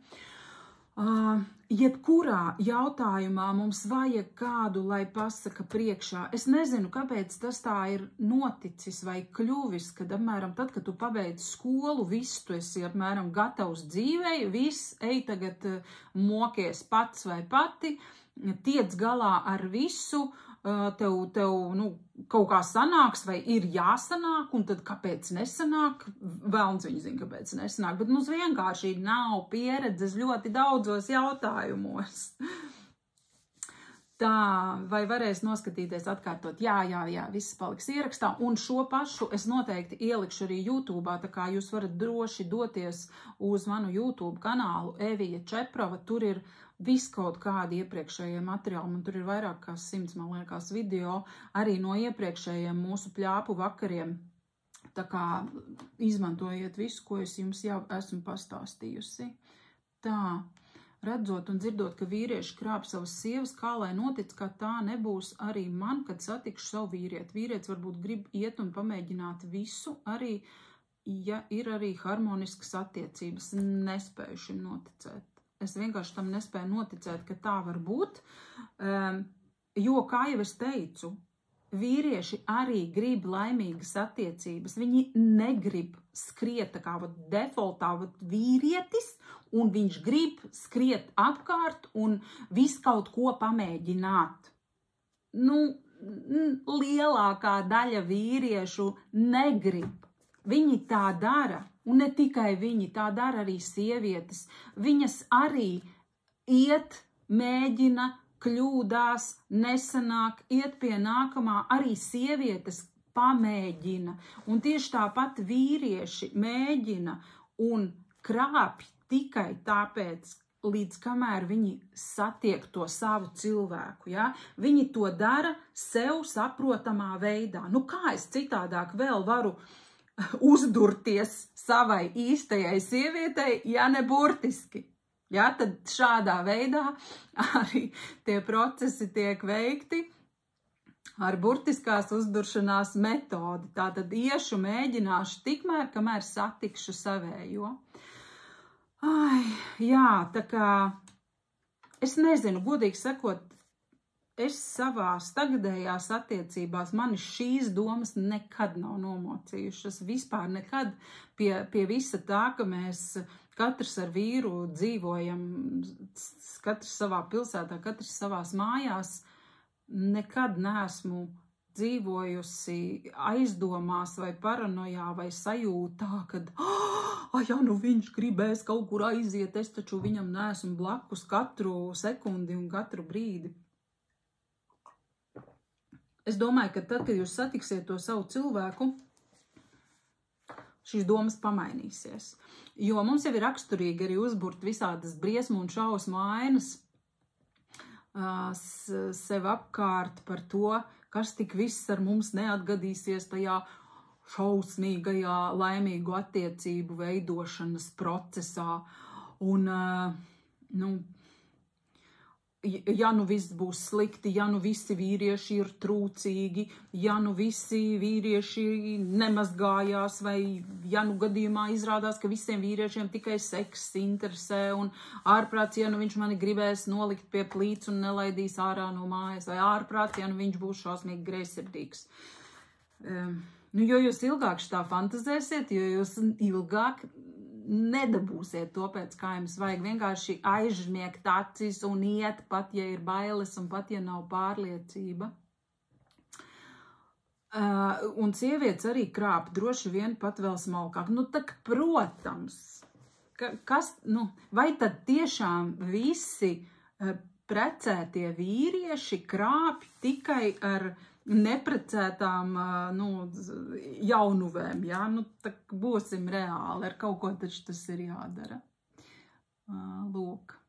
Jebkurā jautājumā mums vajag kādu, lai pasaka priekšā. Es nezinu, kāpēc tas tā ir noticis vai kļuvis, kad apmēram tad, kad tu pabeidz skolu, viss tu esi apmēram gatavs dzīvei, viss, ej tagad mokies pats vai pati, tiec galā ar visu, tev kaut kā sanāks vai ir jāsanāk, un tad kāpēc nesanāk? Velns viņi zina, kāpēc nesanāk, bet mums vienkārši nav pieredzes ļoti daudzos jautājumos. Tā, vai varēs noskatīties, atkārtot? Jā, viss paliks ierakstā, un šo pašu es noteikti ielikšu arī YouTube'ā, tā kā jūs varat droši doties uz manu YouTube kanālu Evija Čeprova, tur ir viss kaut kādi iepriekšējie materiāli, man tur ir vairāk kā 100, man liekas, video, arī no iepriekšējiem mūsu pļāpu vakariem. Tā kā izmantojiet visu, ko es jums jau esmu pastāstījusi. Tā, redzot un dzirdot, ka vīrieši krāp savas sievas, kā lai notic, ka tā nebūs arī man, kad satikšu savu vīrieti. Vīrietis varbūt grib iet un pamēģināt visu, arī, ja ir arī harmoniskas attiecības, nespēju šim noticēt. Es vienkārši tam nespēju noticēt, ka tā var būt, jo, kā jau es teicu, vīrieši arī grib laimīgas attiecības. Viņi negrib skriet tā kā defaultā vīrietis, un viņš grib skriet apkārt un visu kaut ko pamēģināt. Lielākā daļa vīriešu negrib. Viņi tā dara. Un ne tikai viņi, tā dara arī sievietes. Viņas arī iet, mēģina, kļūdās, nesanāk, iet pie nākamā, arī sievietes pamēģina. Un tieši tāpat vīrieši mēģina un krāpj tikai tāpēc, līdz kamēr viņi satiek to savu cilvēku. Ja? Viņi to dara sev saprotamā veidā. Kā es citādāk vēl varu uzdurties savai īstajai sievietei, ja ne burtiski. Ja, tad šādā veidā arī tie procesi tiek veikti ar burtiskās uzduršanās metodi. Tātad iešu, mēģināšu tikmēr, kamēr satikšu savējo. Jā, tā kā es nezinu, godīgi sakot, es savās tagadējās attiecībās, mani šīs domas nekad nav nomocījušas. Vispār nekad pie visa tā, ka mēs katrs ar vīru dzīvojam, katrs savā pilsētā, katrs savās mājās, nekad neesmu dzīvojusi aizdomās vai paranojā vai sajūtā, kad, ja viņš gribēs kaut kur aiziet, es taču viņam neesmu blakus katru sekundi un katru brīdi. Es domāju, ka tad, kad jūs satiksiet to savu cilvēku, šīs domas pamainīsies. Jo mums jau ir raksturīgi arī uzburt visādas briesmu un šausmu ainas sev apkārt par to, kas tik viss ar mums neatgadīsies tajā šausmīgajā laimīgu attiecību veidošanas procesā. Un, ja viss būs slikti, ja visi vīrieši ir trūcīgi, ja visi vīrieši nemazgājās, vai ja gadījumā izrādās, ka visiem vīriešiem tikai seks interesē, un ārprāts, ja viņš mani gribēs nolikt pie plīts un nelaidīs ārā no mājas, vai ārprāts, ja viņš būs šausmīgi greizsirdīgs. Nu, jo jūs ilgāk šitā fantazēsiet, jo jūs ilgāk nedabūsiet to, pēc kā jums vajag vienkārši aizžmiegt acis un iet, pat ja ir bailes un pat ja nav pārliecība. Un sievietes arī krāp droši vien pat vēl smalkāk. Nu, tak, protams, vai tad tiešām visi precētie vīrieši krāpj tikai ar neprecētām jaunuvēm, jā? Nu, tak būsim reāli, ar kaut ko taču tas ir jādara. Lūk.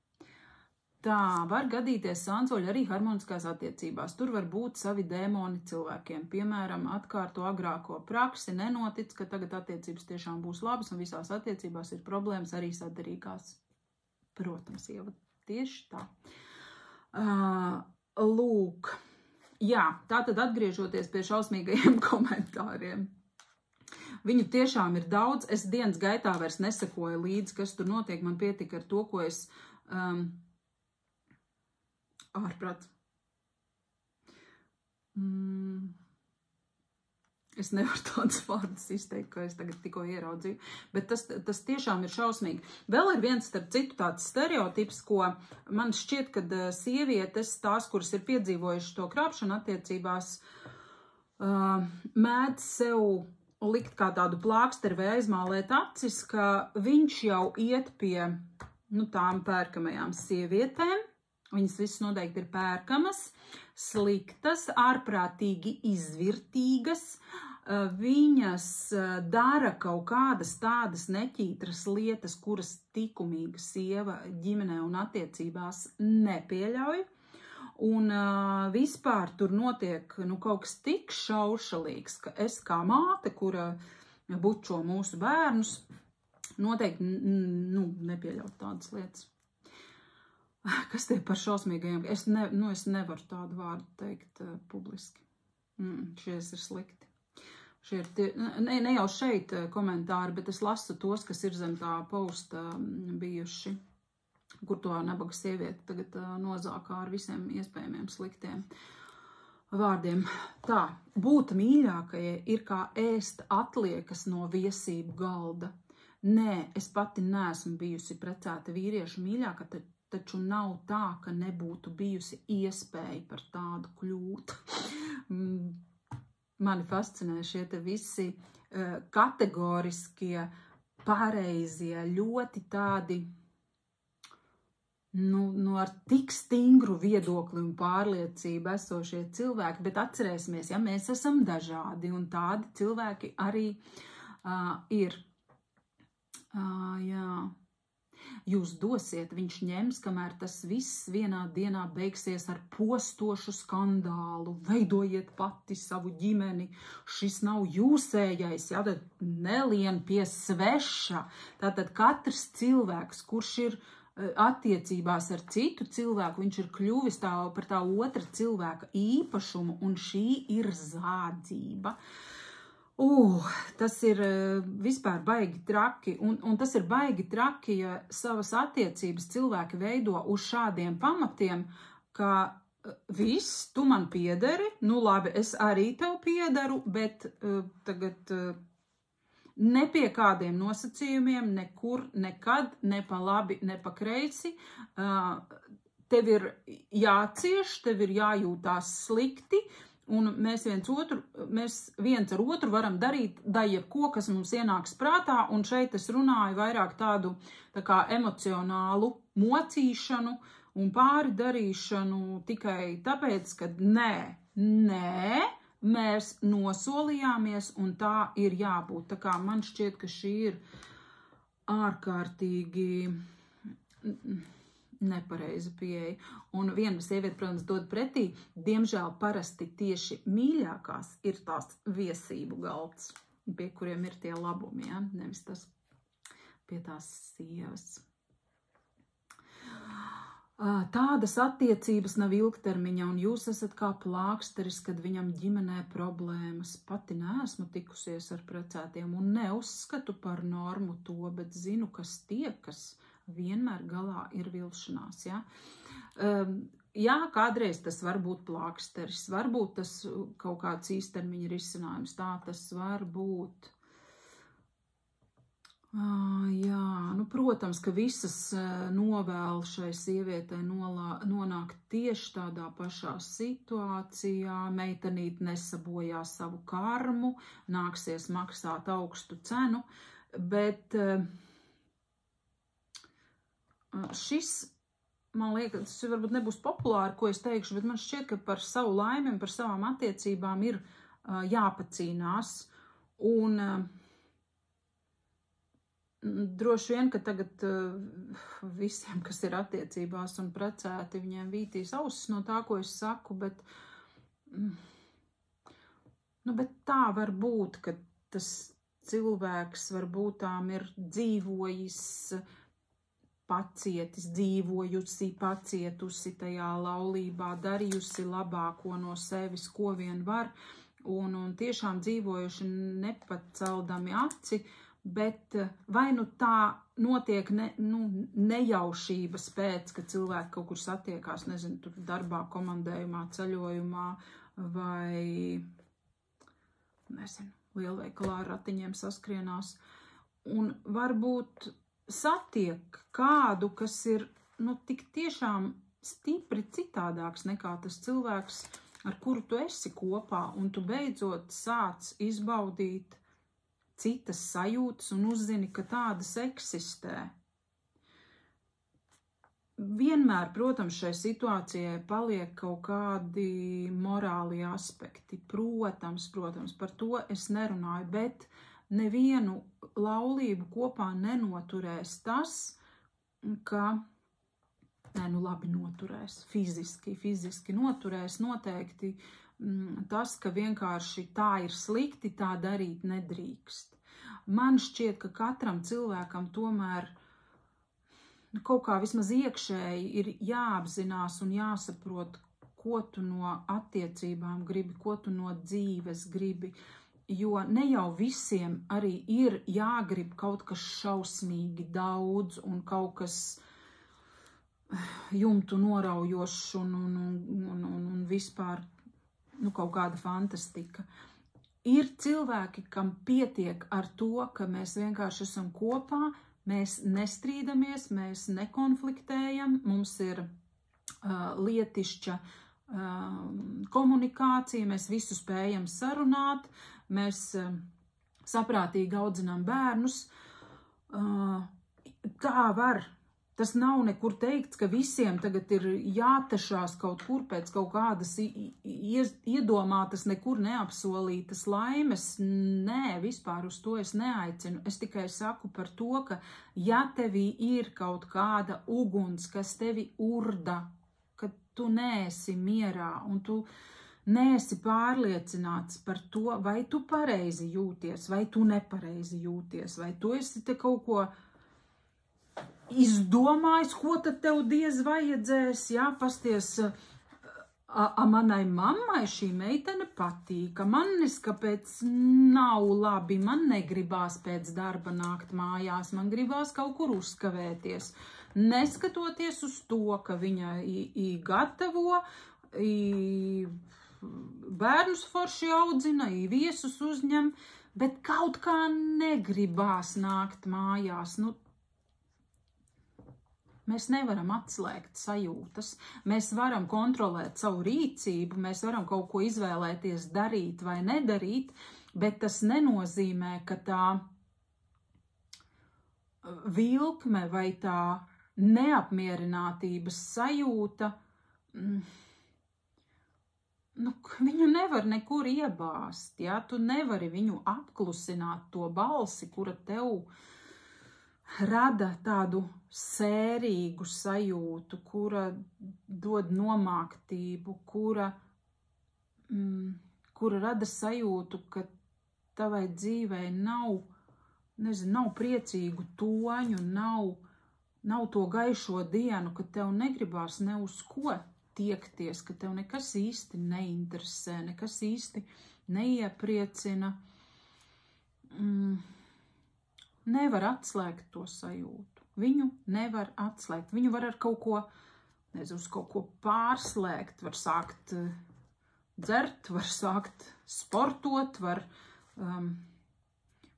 Tā, var gadīties sansoļi arī harmoniskās attiecībās. Tur var būt savi dēmoni cilvēkiem. Piemēram, atkārto agrāko praksi, nenotic, ka tagad attiecības tiešām būs labas un visās attiecībās ir problēmas arī sadarīgās. Protams, Ieva, tieši tā. Lūk. Jā, tātad atgriežoties pie šausmīgajiem komentāriem. Viņu tiešām ir daudz. Es dienas gaitā vairs nesakoju līdzi, kas tur notiek. Man pietika ar to, ko es ārprāt. Es nevaru tādus vārdus izteikt, ko es tagad tikko ieraudzīju, bet tas tiešām ir šausmīgi. Vēl ir viens, starp citu, tāds stereotips, ko man šķiet, kad sievietes, tās, kuras ir piedzīvojuši to krāpšanu attiecībās, mēdz sev likt kā tādu plāksteri vai aizmālēt acis, ka viņš jau iet pie tām pērkamajām sievietēm. Viņas visas noteikti ir pērkamas, sliktas, ārprātīgi izvirtīgas. Viņas dara kaut kādas tādas neķītras lietas, kuras likumīga sieva ģimenē un attiecībās nepieļauj. Un vispār tur notiek kaut kas tik šaušalīgs, ka es kā māte, kura bučo mūsu bērnus, noteikti nepieļaut tādas lietas. Kas tie par šausmīgajiem? Es nevaru tādu vārdu teikt publiski. Šies ir slikti. Šie ir ne jau šeit komentāri, bet es lasu tos, kas ir zem tā posta bijuši, kur to nabaga sieviete tagad nozākā ar visiem iespējamiem sliktiem vārdiem. Tā, būt mīļākajai ir kā ēst atliekas no viesību galda. Nē, es pati neesmu bijusi precēta vīrieša mīļāka, taču nav tā, ka nebūtu bijusi iespēja par tādu kļūt. Mani fascinē šie te visi kategoriskie, pareizie, ļoti tādi, ar tik stingru viedokli un pārliecību esošie cilvēki, bet atcerēsimies, ja mēs esam dažādi un tādi cilvēki arī ir. Jā. Jūs dosiet, viņš ņems, kamēr tas viss vienā dienā beigsies ar postošu skandālu. Veidojiet pati savu ģimeni. Šis nav jūsējais, jā, tad nelien pie sveša. Tātad katrs cilvēks, kurš ir attiecībās ar citu cilvēku, viņš ir kļuvis par tā otra cilvēka īpašumu, un šī ir zādzība. Tas ir vispār baigi traki, un tas ir baigi traki, ja savas attiecības cilvēki veido uz šādiem pamatiem, ka viss, tu man piederi, labi, es arī tev piederu, bet tagad ne pie kādiem nosacījumiem, nekur, nekad, ne pa labi, ne pa kreisi, tev ir jācieš, tev ir jājūtās slikti, un mēs viens ar otru varam darīt jebko, kas mums ienāks prātā, un šeit es runāju vairāk tādu tā kā emocionālu mocīšanu un pāri darīšanu tikai tāpēc, ka nē, mēs nosolījāmies, un tā ir jābūt. Tā kā man šķiet, ka šī ir ārkārtīgi nepareiza pieeja. Un viena sieviete, protams, dod pretī, diemžēl parasti tieši mīļākās ir tās viesību galds, pie kuriem ir tie labumi, ja? Nevis tas pie tās sievas. Tādas attiecības nav ilgtermiņa, un jūs esat kā plāksteris, kad viņam ģimenē problēmas. Pati neesmu tikusies ar precētiem un neuzskatu par normu to, bet zinu, kas tiekas. Vienmēr galā ir vilšanās, ja? jā, kādreiz tas var būt plāksteris, varbūt tas kaut kāds īstermiņa risinājums, tā tas var būt. Jā, nu, protams, ka visas novēl šai sievietei nonākt tieši tādā pašā situācijā, meitenīt nesabojā savu karmu, nāksies maksāt augstu cenu, bet šis, man liekas, tas varbūt nebūs populāri, ko es teikšu, bet man šķiet, ka par savu laimi un par savām attiecībām ir jāpacīnās, un droši vien, ka tagad visiem, kas ir attiecībās un precēti, viņiem vītīs ausis no tā, ko es saku, bet tā var būt, ka tas cilvēks varbūt tām ir dzīvojis, pacietusi tajā laulībā, darījusi labāko no sevis, ko vien var, un tiešām dzīvojuši nepaceldami aci, bet vai nu tā notiek nejaušības pēc, ka cilvēki kaut kur satiekās, nezinu, tur darbā, komandējumā, ceļojumā vai, nezinu, lielveikalā ar ratiņiem saskrienās. Un varbūt satiek kādu, kas ir, tik tiešām stipri citādāks nekā tas cilvēks, ar kuru tu esi kopā, un tu beidzot sāc izbaudīt citas sajūtas un uzzini, ka tādas eksistē. Vienmēr, protams, šai situācijai paliek kaut kādi morāli aspekti. Protams, par to es nerunāju, bet nevienu laulību kopā nenoturēs tas, ka, labi noturēs, fiziski noturēs noteikti, tas, ka vienkārši tā ir slikti, tā darīt nedrīkst. Man šķiet, ka katram cilvēkam tomēr kaut kā vismaz iekšēji ir jāapzinās un jāsaprot, ko tu no attiecībām gribi, ko tu no dzīves gribi, jo ne jau visiem arī ir jāgrib kaut kas šausmīgi daudz un kaut kas jumtu noraujošs un vispār kaut kāda fantastika. Ir cilvēki, kam pietiek ar to, ka mēs vienkārši esam kopā, mēs nestrīdamies, mēs nekonfliktējam, mums ir lietišķa komunikācija, mēs visu spējam sarunāt, mēs saprātīgi audzinām bērnus. Tā var. Tas nav nekur teikts, ka visiem tagad ir jātašās kaut kur pēc kaut kādas iedomātas, nekur neapsolītas laimes. Nē, vispār uz to es neaicinu. Es tikai saku par to, ka ja tevī ir kaut kāda uguns, kas tevi urda, ka tu neesi mierā un tu neesi pārliecināts par to, vai tu pareizi jūties, vai tu nepareizi jūties, vai tu esi te kaut ko izdomājis, ko tad tev diez vajadzēs, pasties, manai mammai šī meitene patīk, manis kāpēc nav labi, man negribās pēc darba nākt mājās, man gribās kaut kur uzkavēties, neskatoties uz to, ka viņa gatavo, bērnus forši audzina, viesus uzņem, bet kaut kā negribās nākt mājās, Mēs nevaram atslēgt sajūtas, mēs varam kontrolēt savu rīcību, mēs varam kaut ko izvēlēties darīt vai nedarīt, bet tas nenozīmē, ka tā vilkme vai tā neapmierinātības sajūta, viņu nevar nekur iebāzt, tu nevari viņu apklusināt to balsi, kura tev rada tādu sērīgu sajūtu, kura dod nomāktību, kura rada sajūtu, ka tavai dzīvei nav priecīgu toņu, nav to gaišo dienu, ka tev negribās ne uz ko tiekties, ka tev nekas īsti neinteresē, nekas īsti neiepriecina. Nevar atslēgt to sajūtu. Viņu nevar atslēgt. Viņu var ar kaut ko, nezinu, uz kaut ko pārslēgt, var sākt dzert, var sākt sportot, var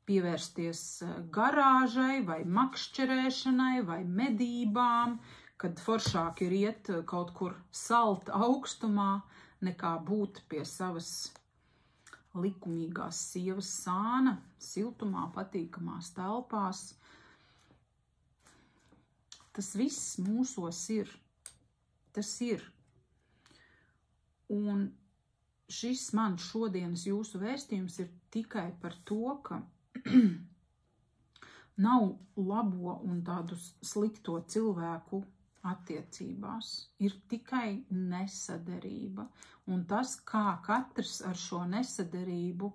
pievērsties garāžai vai makšķerēšanai vai medībām, kad foršāk ir iet kaut kur salta augstumā, nekā būt pie savas likumīgās sievas sāna, siltumā, patīkamās telpās. Tas viss mūsos ir. Tas ir. Un šis man šodienas jūsu vēstījums ir tikai par to, ka nav labo un tādu slikto cilvēku attiecībās. Ir tikai nesaderība. Un tas, kā katrs ar šo nesaderību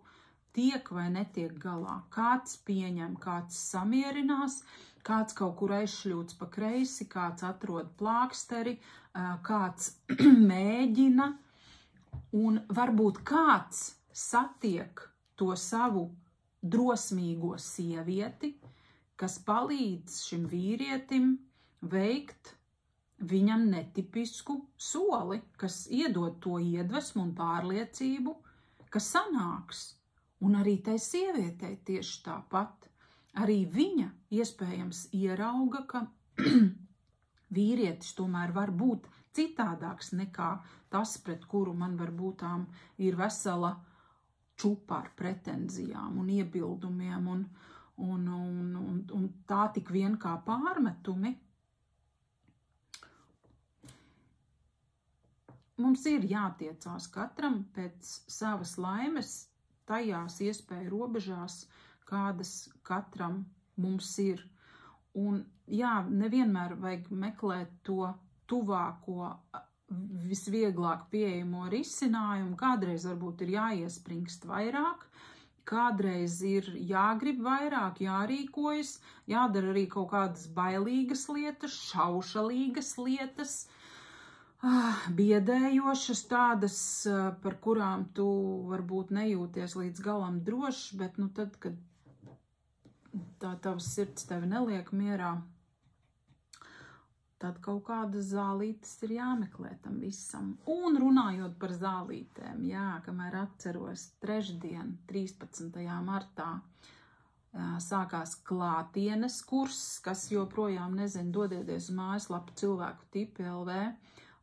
tiek vai netiek galā. Kāds pieņem, kāds samierinās, kāds kaut kur aizšļūts pa kreisi, kāds atrod plāksteri, kāds mēģina. Un varbūt kāds satiek to savu drosmīgo sievieti, kas palīdz šim vīrietim veikt viņam netipisku soli, kas iedod to iedvesmu un pārliecību, ka sanāks. Un arī tai sievietei tieši tāpat. Arī viņa iespējams ierauga, ka vīrietis tomēr var būt citādāks nekā tas, pret kuru man varbūt ir vesela čupa ar pretenzijām un iebildumiem un tā tik vien kā pārmetumi. Mums ir jātiecās katram pēc savas laimes tajās iespēju robežās, kādas katram mums ir. Un jā, nevienmēr vajag meklēt to tuvāko, visvieglāk pieejamo risinājumu. Kādreiz varbūt ir jāiespringst vairāk, kādreiz ir jāgrib vairāk, jārīkojas, jādara arī kaut kādas bailīgas lietas, šaušalīgas lietas, biedējošas tādas, par kurām tu varbūt nejūties līdz galam drošs, bet nu tad, kad tā tavs sirds tevi neliek mierā, tad kaut kādas zālītes ir jāmeklē tam visam. Un runājot par zālītēm, jā, kamēr atceros, trešdien, 13. martā, sākās klātienes kurss, kas joprojām nezinu, dodieties uz mājaslapu cilvēku tipi LV.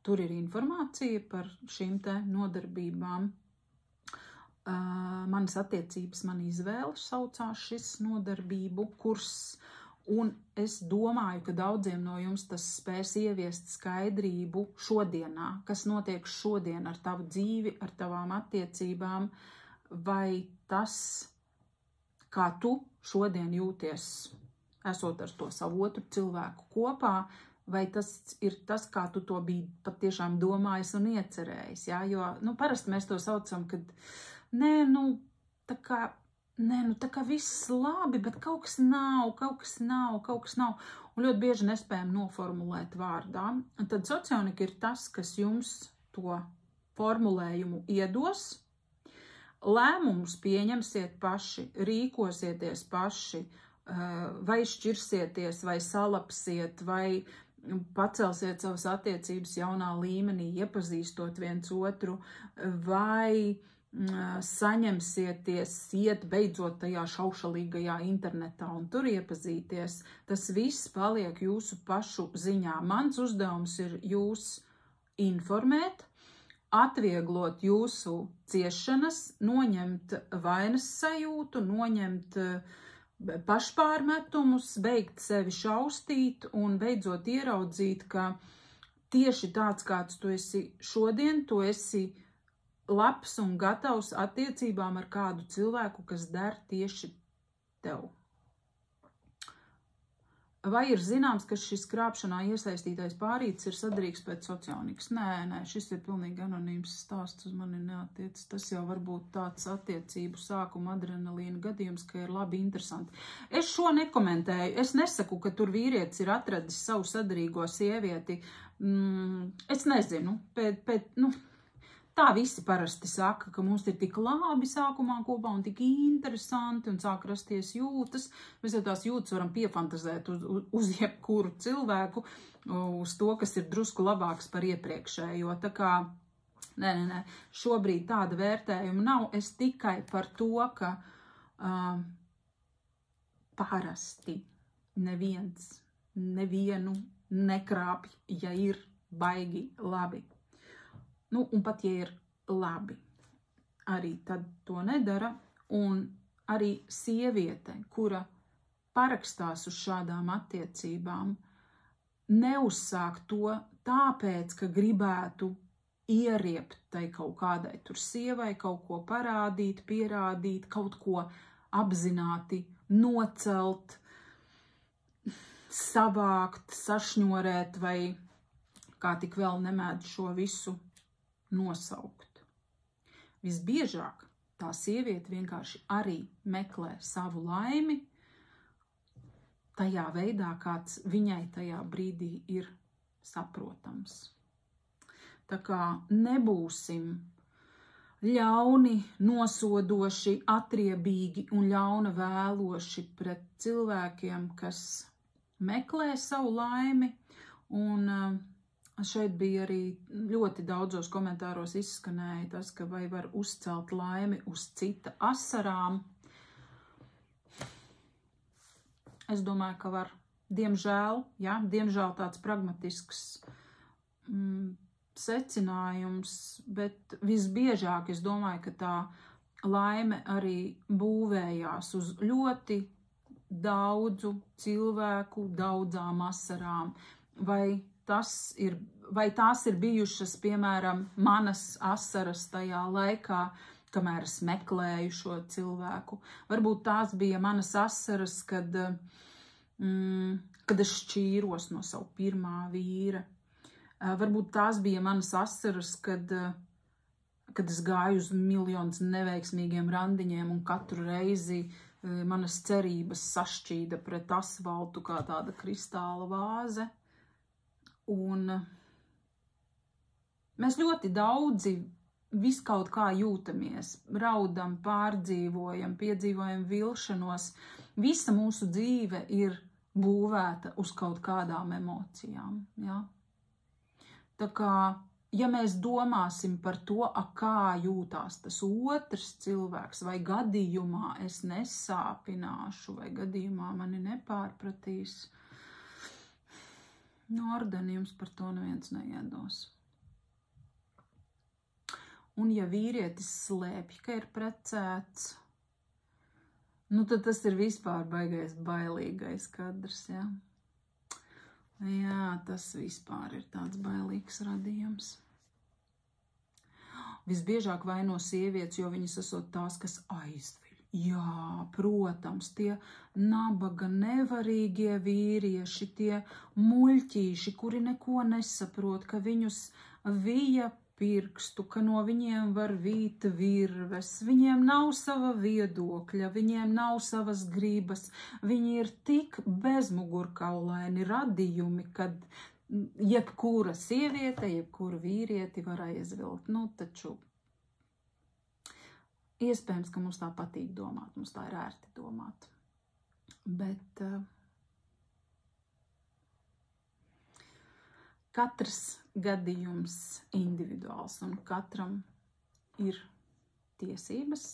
Tur ir informācija par šīm te nodarbībām. Manas attiecības, man izvēle saucās šis nodarbību kurss. Un es domāju, ka daudziem no jums tas spēs ieviest skaidrību šodienā, kas notiek šodien ar tavu dzīvi, ar tavām attiecībām, vai tas, kā tu šodien jūties, esot ar to savu otru cilvēku kopā, vai tas ir tas, kā tu to biji patiešām domājis un iecerējis, jā? Jo, parasti mēs to saucam, kad, tā kā viss labi, bet kaut kas nav. Un ļoti bieži nespējam noformulēt vārdā. Un tad socionika ir tas, kas jums to formulējumu iedos. Lēmumus pieņemsiet paši, rīkosieties paši, vai šķirsieties, vai salapsiet, vai pacelsiet savas attiecības jaunā līmenī, iepazīstot viens otru, vai saņemsieties, iet beidzot tajā šaušalīgajā internetā un tur iepazīties. Tas viss paliek jūsu pašu ziņā. Mans uzdevums ir jūs informēt, atvieglot jūsu ciešanas, noņemt vainas sajūtu, noņemt pašpārmetumus, beigt sevi šaustīt un beidzot ieraudzīt, ka tieši tāds, kāds tu esi šodien, tu esi labs un gatavs attiecībām ar kādu cilvēku, kas der tieši tev. Vai ir zināms, ka šis krāpšanā iesaistītais pārītis ir sadarīgs pēc socionikas? Nē, šis ir pilnīgi anonīms stāsts, uz mani neatiec. Tas jau varbūt tāds attiecību sākuma adrenalīna gadījums, ka ir labi interesanti. Es šo nekomentēju. Es nesaku, ka tur vīrietis ir atradis savu sadarīgo sievieti. Es nezinu, Tā visi parasti saka, ka mums ir tik labi sākumā kopā un tik interesanti un sāk rasties jūtas. Mēs jau tās jūtas varam piefantazēt uz jebkuru cilvēku, uz to, kas ir drusku labāks par iepriekšējo. Tā kā, nē, šobrīd tāda vērtējuma nav. Es tikai par to, ka parasti nevienu nekrāpj, ja ir baigi labi. Nu, un pat, ja ir labi, arī tad to nedara, un arī sieviete, kura parakstās uz šādām attiecībām, neuzsāk to tāpēc, ka gribētu ieriept tai kaut kādai tur sievai, kaut ko parādīt, pierādīt, kaut ko apzināti nocelt, savākt, sašņorēt vai kā tik vēl nemēdz šo visu nosaukt. Visbiežāk tā sieviete vienkārši arī meklē savu laimi tajā veidā, kāds viņai tajā brīdī ir saprotams. Tā kā nebūsim ļauni, nosodoši, atriebīgi un ļauna vēloši pret cilvēkiem, kas meklē savu laimi, un šeit bija arī ļoti daudzos komentāros izskanēja tas, ka vai var uzcelt laimi uz cita asarām. Es domāju, ka var. Diemžēl tāds pragmatisks secinājums, bet visbiežāk es domāju, ka tā laime arī būvējās uz ļoti daudzu cilvēku, daudzām asarām, vai tās ir bijušas, piemēram, manas asaras tajā laikā, kamēr es meklēju šo cilvēku. Varbūt tās bija manas asaras, kad es šķīros no savu pirmā vīra. Varbūt tās bija manas asaras, kad es gāju uz miljonus neveiksmīgiem randiņiem un katru reizi manas cerības sašķīda pret asfaltu kā tāda kristāla vāze. Un mēs ļoti daudzi viskaut kā jūtamies, raudam, pārdzīvojam, piedzīvojam vilšanos. Visa mūsu dzīve ir būvēta uz kaut kādām emocijām. Ja? Tā kā, ja mēs domāsim par to, kā jūtās tas otrs cilvēks, vai gadījumā es nesāpināšu, vai gadījumā mani nepārpratīs, Orden jums par to neviens neiedos. Un ja vīrietis slēpj, ka ir precēts, nu tad tas ir vispār baigais bailīgais kadrs, ja? Jā, tas vispār ir tāds bailīgs radījums. Visbiežāk vaino sievietes, jo viņas esot tās, kas aizviļ. Jā, protams, tie nabaga nevarīgie vīrieši, tie muļķīši, kuri neko nesaprot, ka viņus vija pirkstu, ka no viņiem var vīt virves, viņiem nav sava viedokļa, viņiem nav savas gribas, viņi ir tik bezmugurkaulaini radījumi, kad jebkura sieviete, jebkura vīrieti var aizvilkt. Nu, taču iespējams, ka mums tā patīk domāt, mums tā ir ērti domāt. Bet katrs gadījums individuāls un katram ir tiesības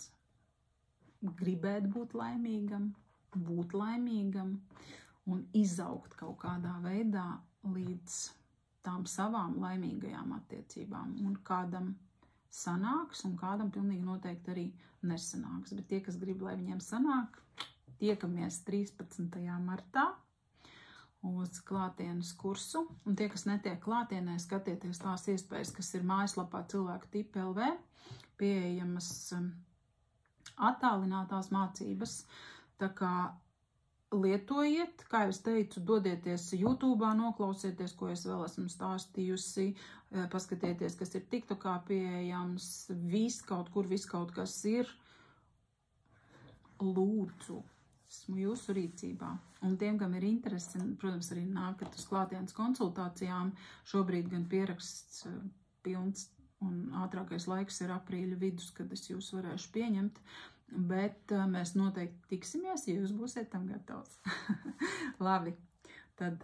gribēt būt laimīgam un izaugt kaut kādā veidā līdz tām savām laimīgajām attiecībām. Un kādam sanāks un kādam pilnīgi noteikti arī nesanāks. Bet tie, kas grib, lai viņiem sanāk, tiekamies 13. martā uz klātienes kursu. Un tie, kas netiek klātienē, skatieties tās iespējas, kas ir mājaslapā Cilvēku tipi LV, pieejamas attālinātās mācības. Tā kā lietojiet, kā jau es teicu, dodieties YouTube'ā, noklausieties, ko es vēl esmu stāstījusi, paskatieties, kas ir TikTokā pieejams, viss kaut kas ir. Lūdzu, esmu jūsu rīcībā. Un tiem, kam ir interesi, protams, arī nākat uz klātienes konsultācijām. Šobrīd gan pieraksts pilns un ātrākais laiks ir aprīļa vidus, kad es jūs varēšu pieņemt. Bet mēs noteikti tiksimies, ja jūs būsiet tam gatavs. Labi, tad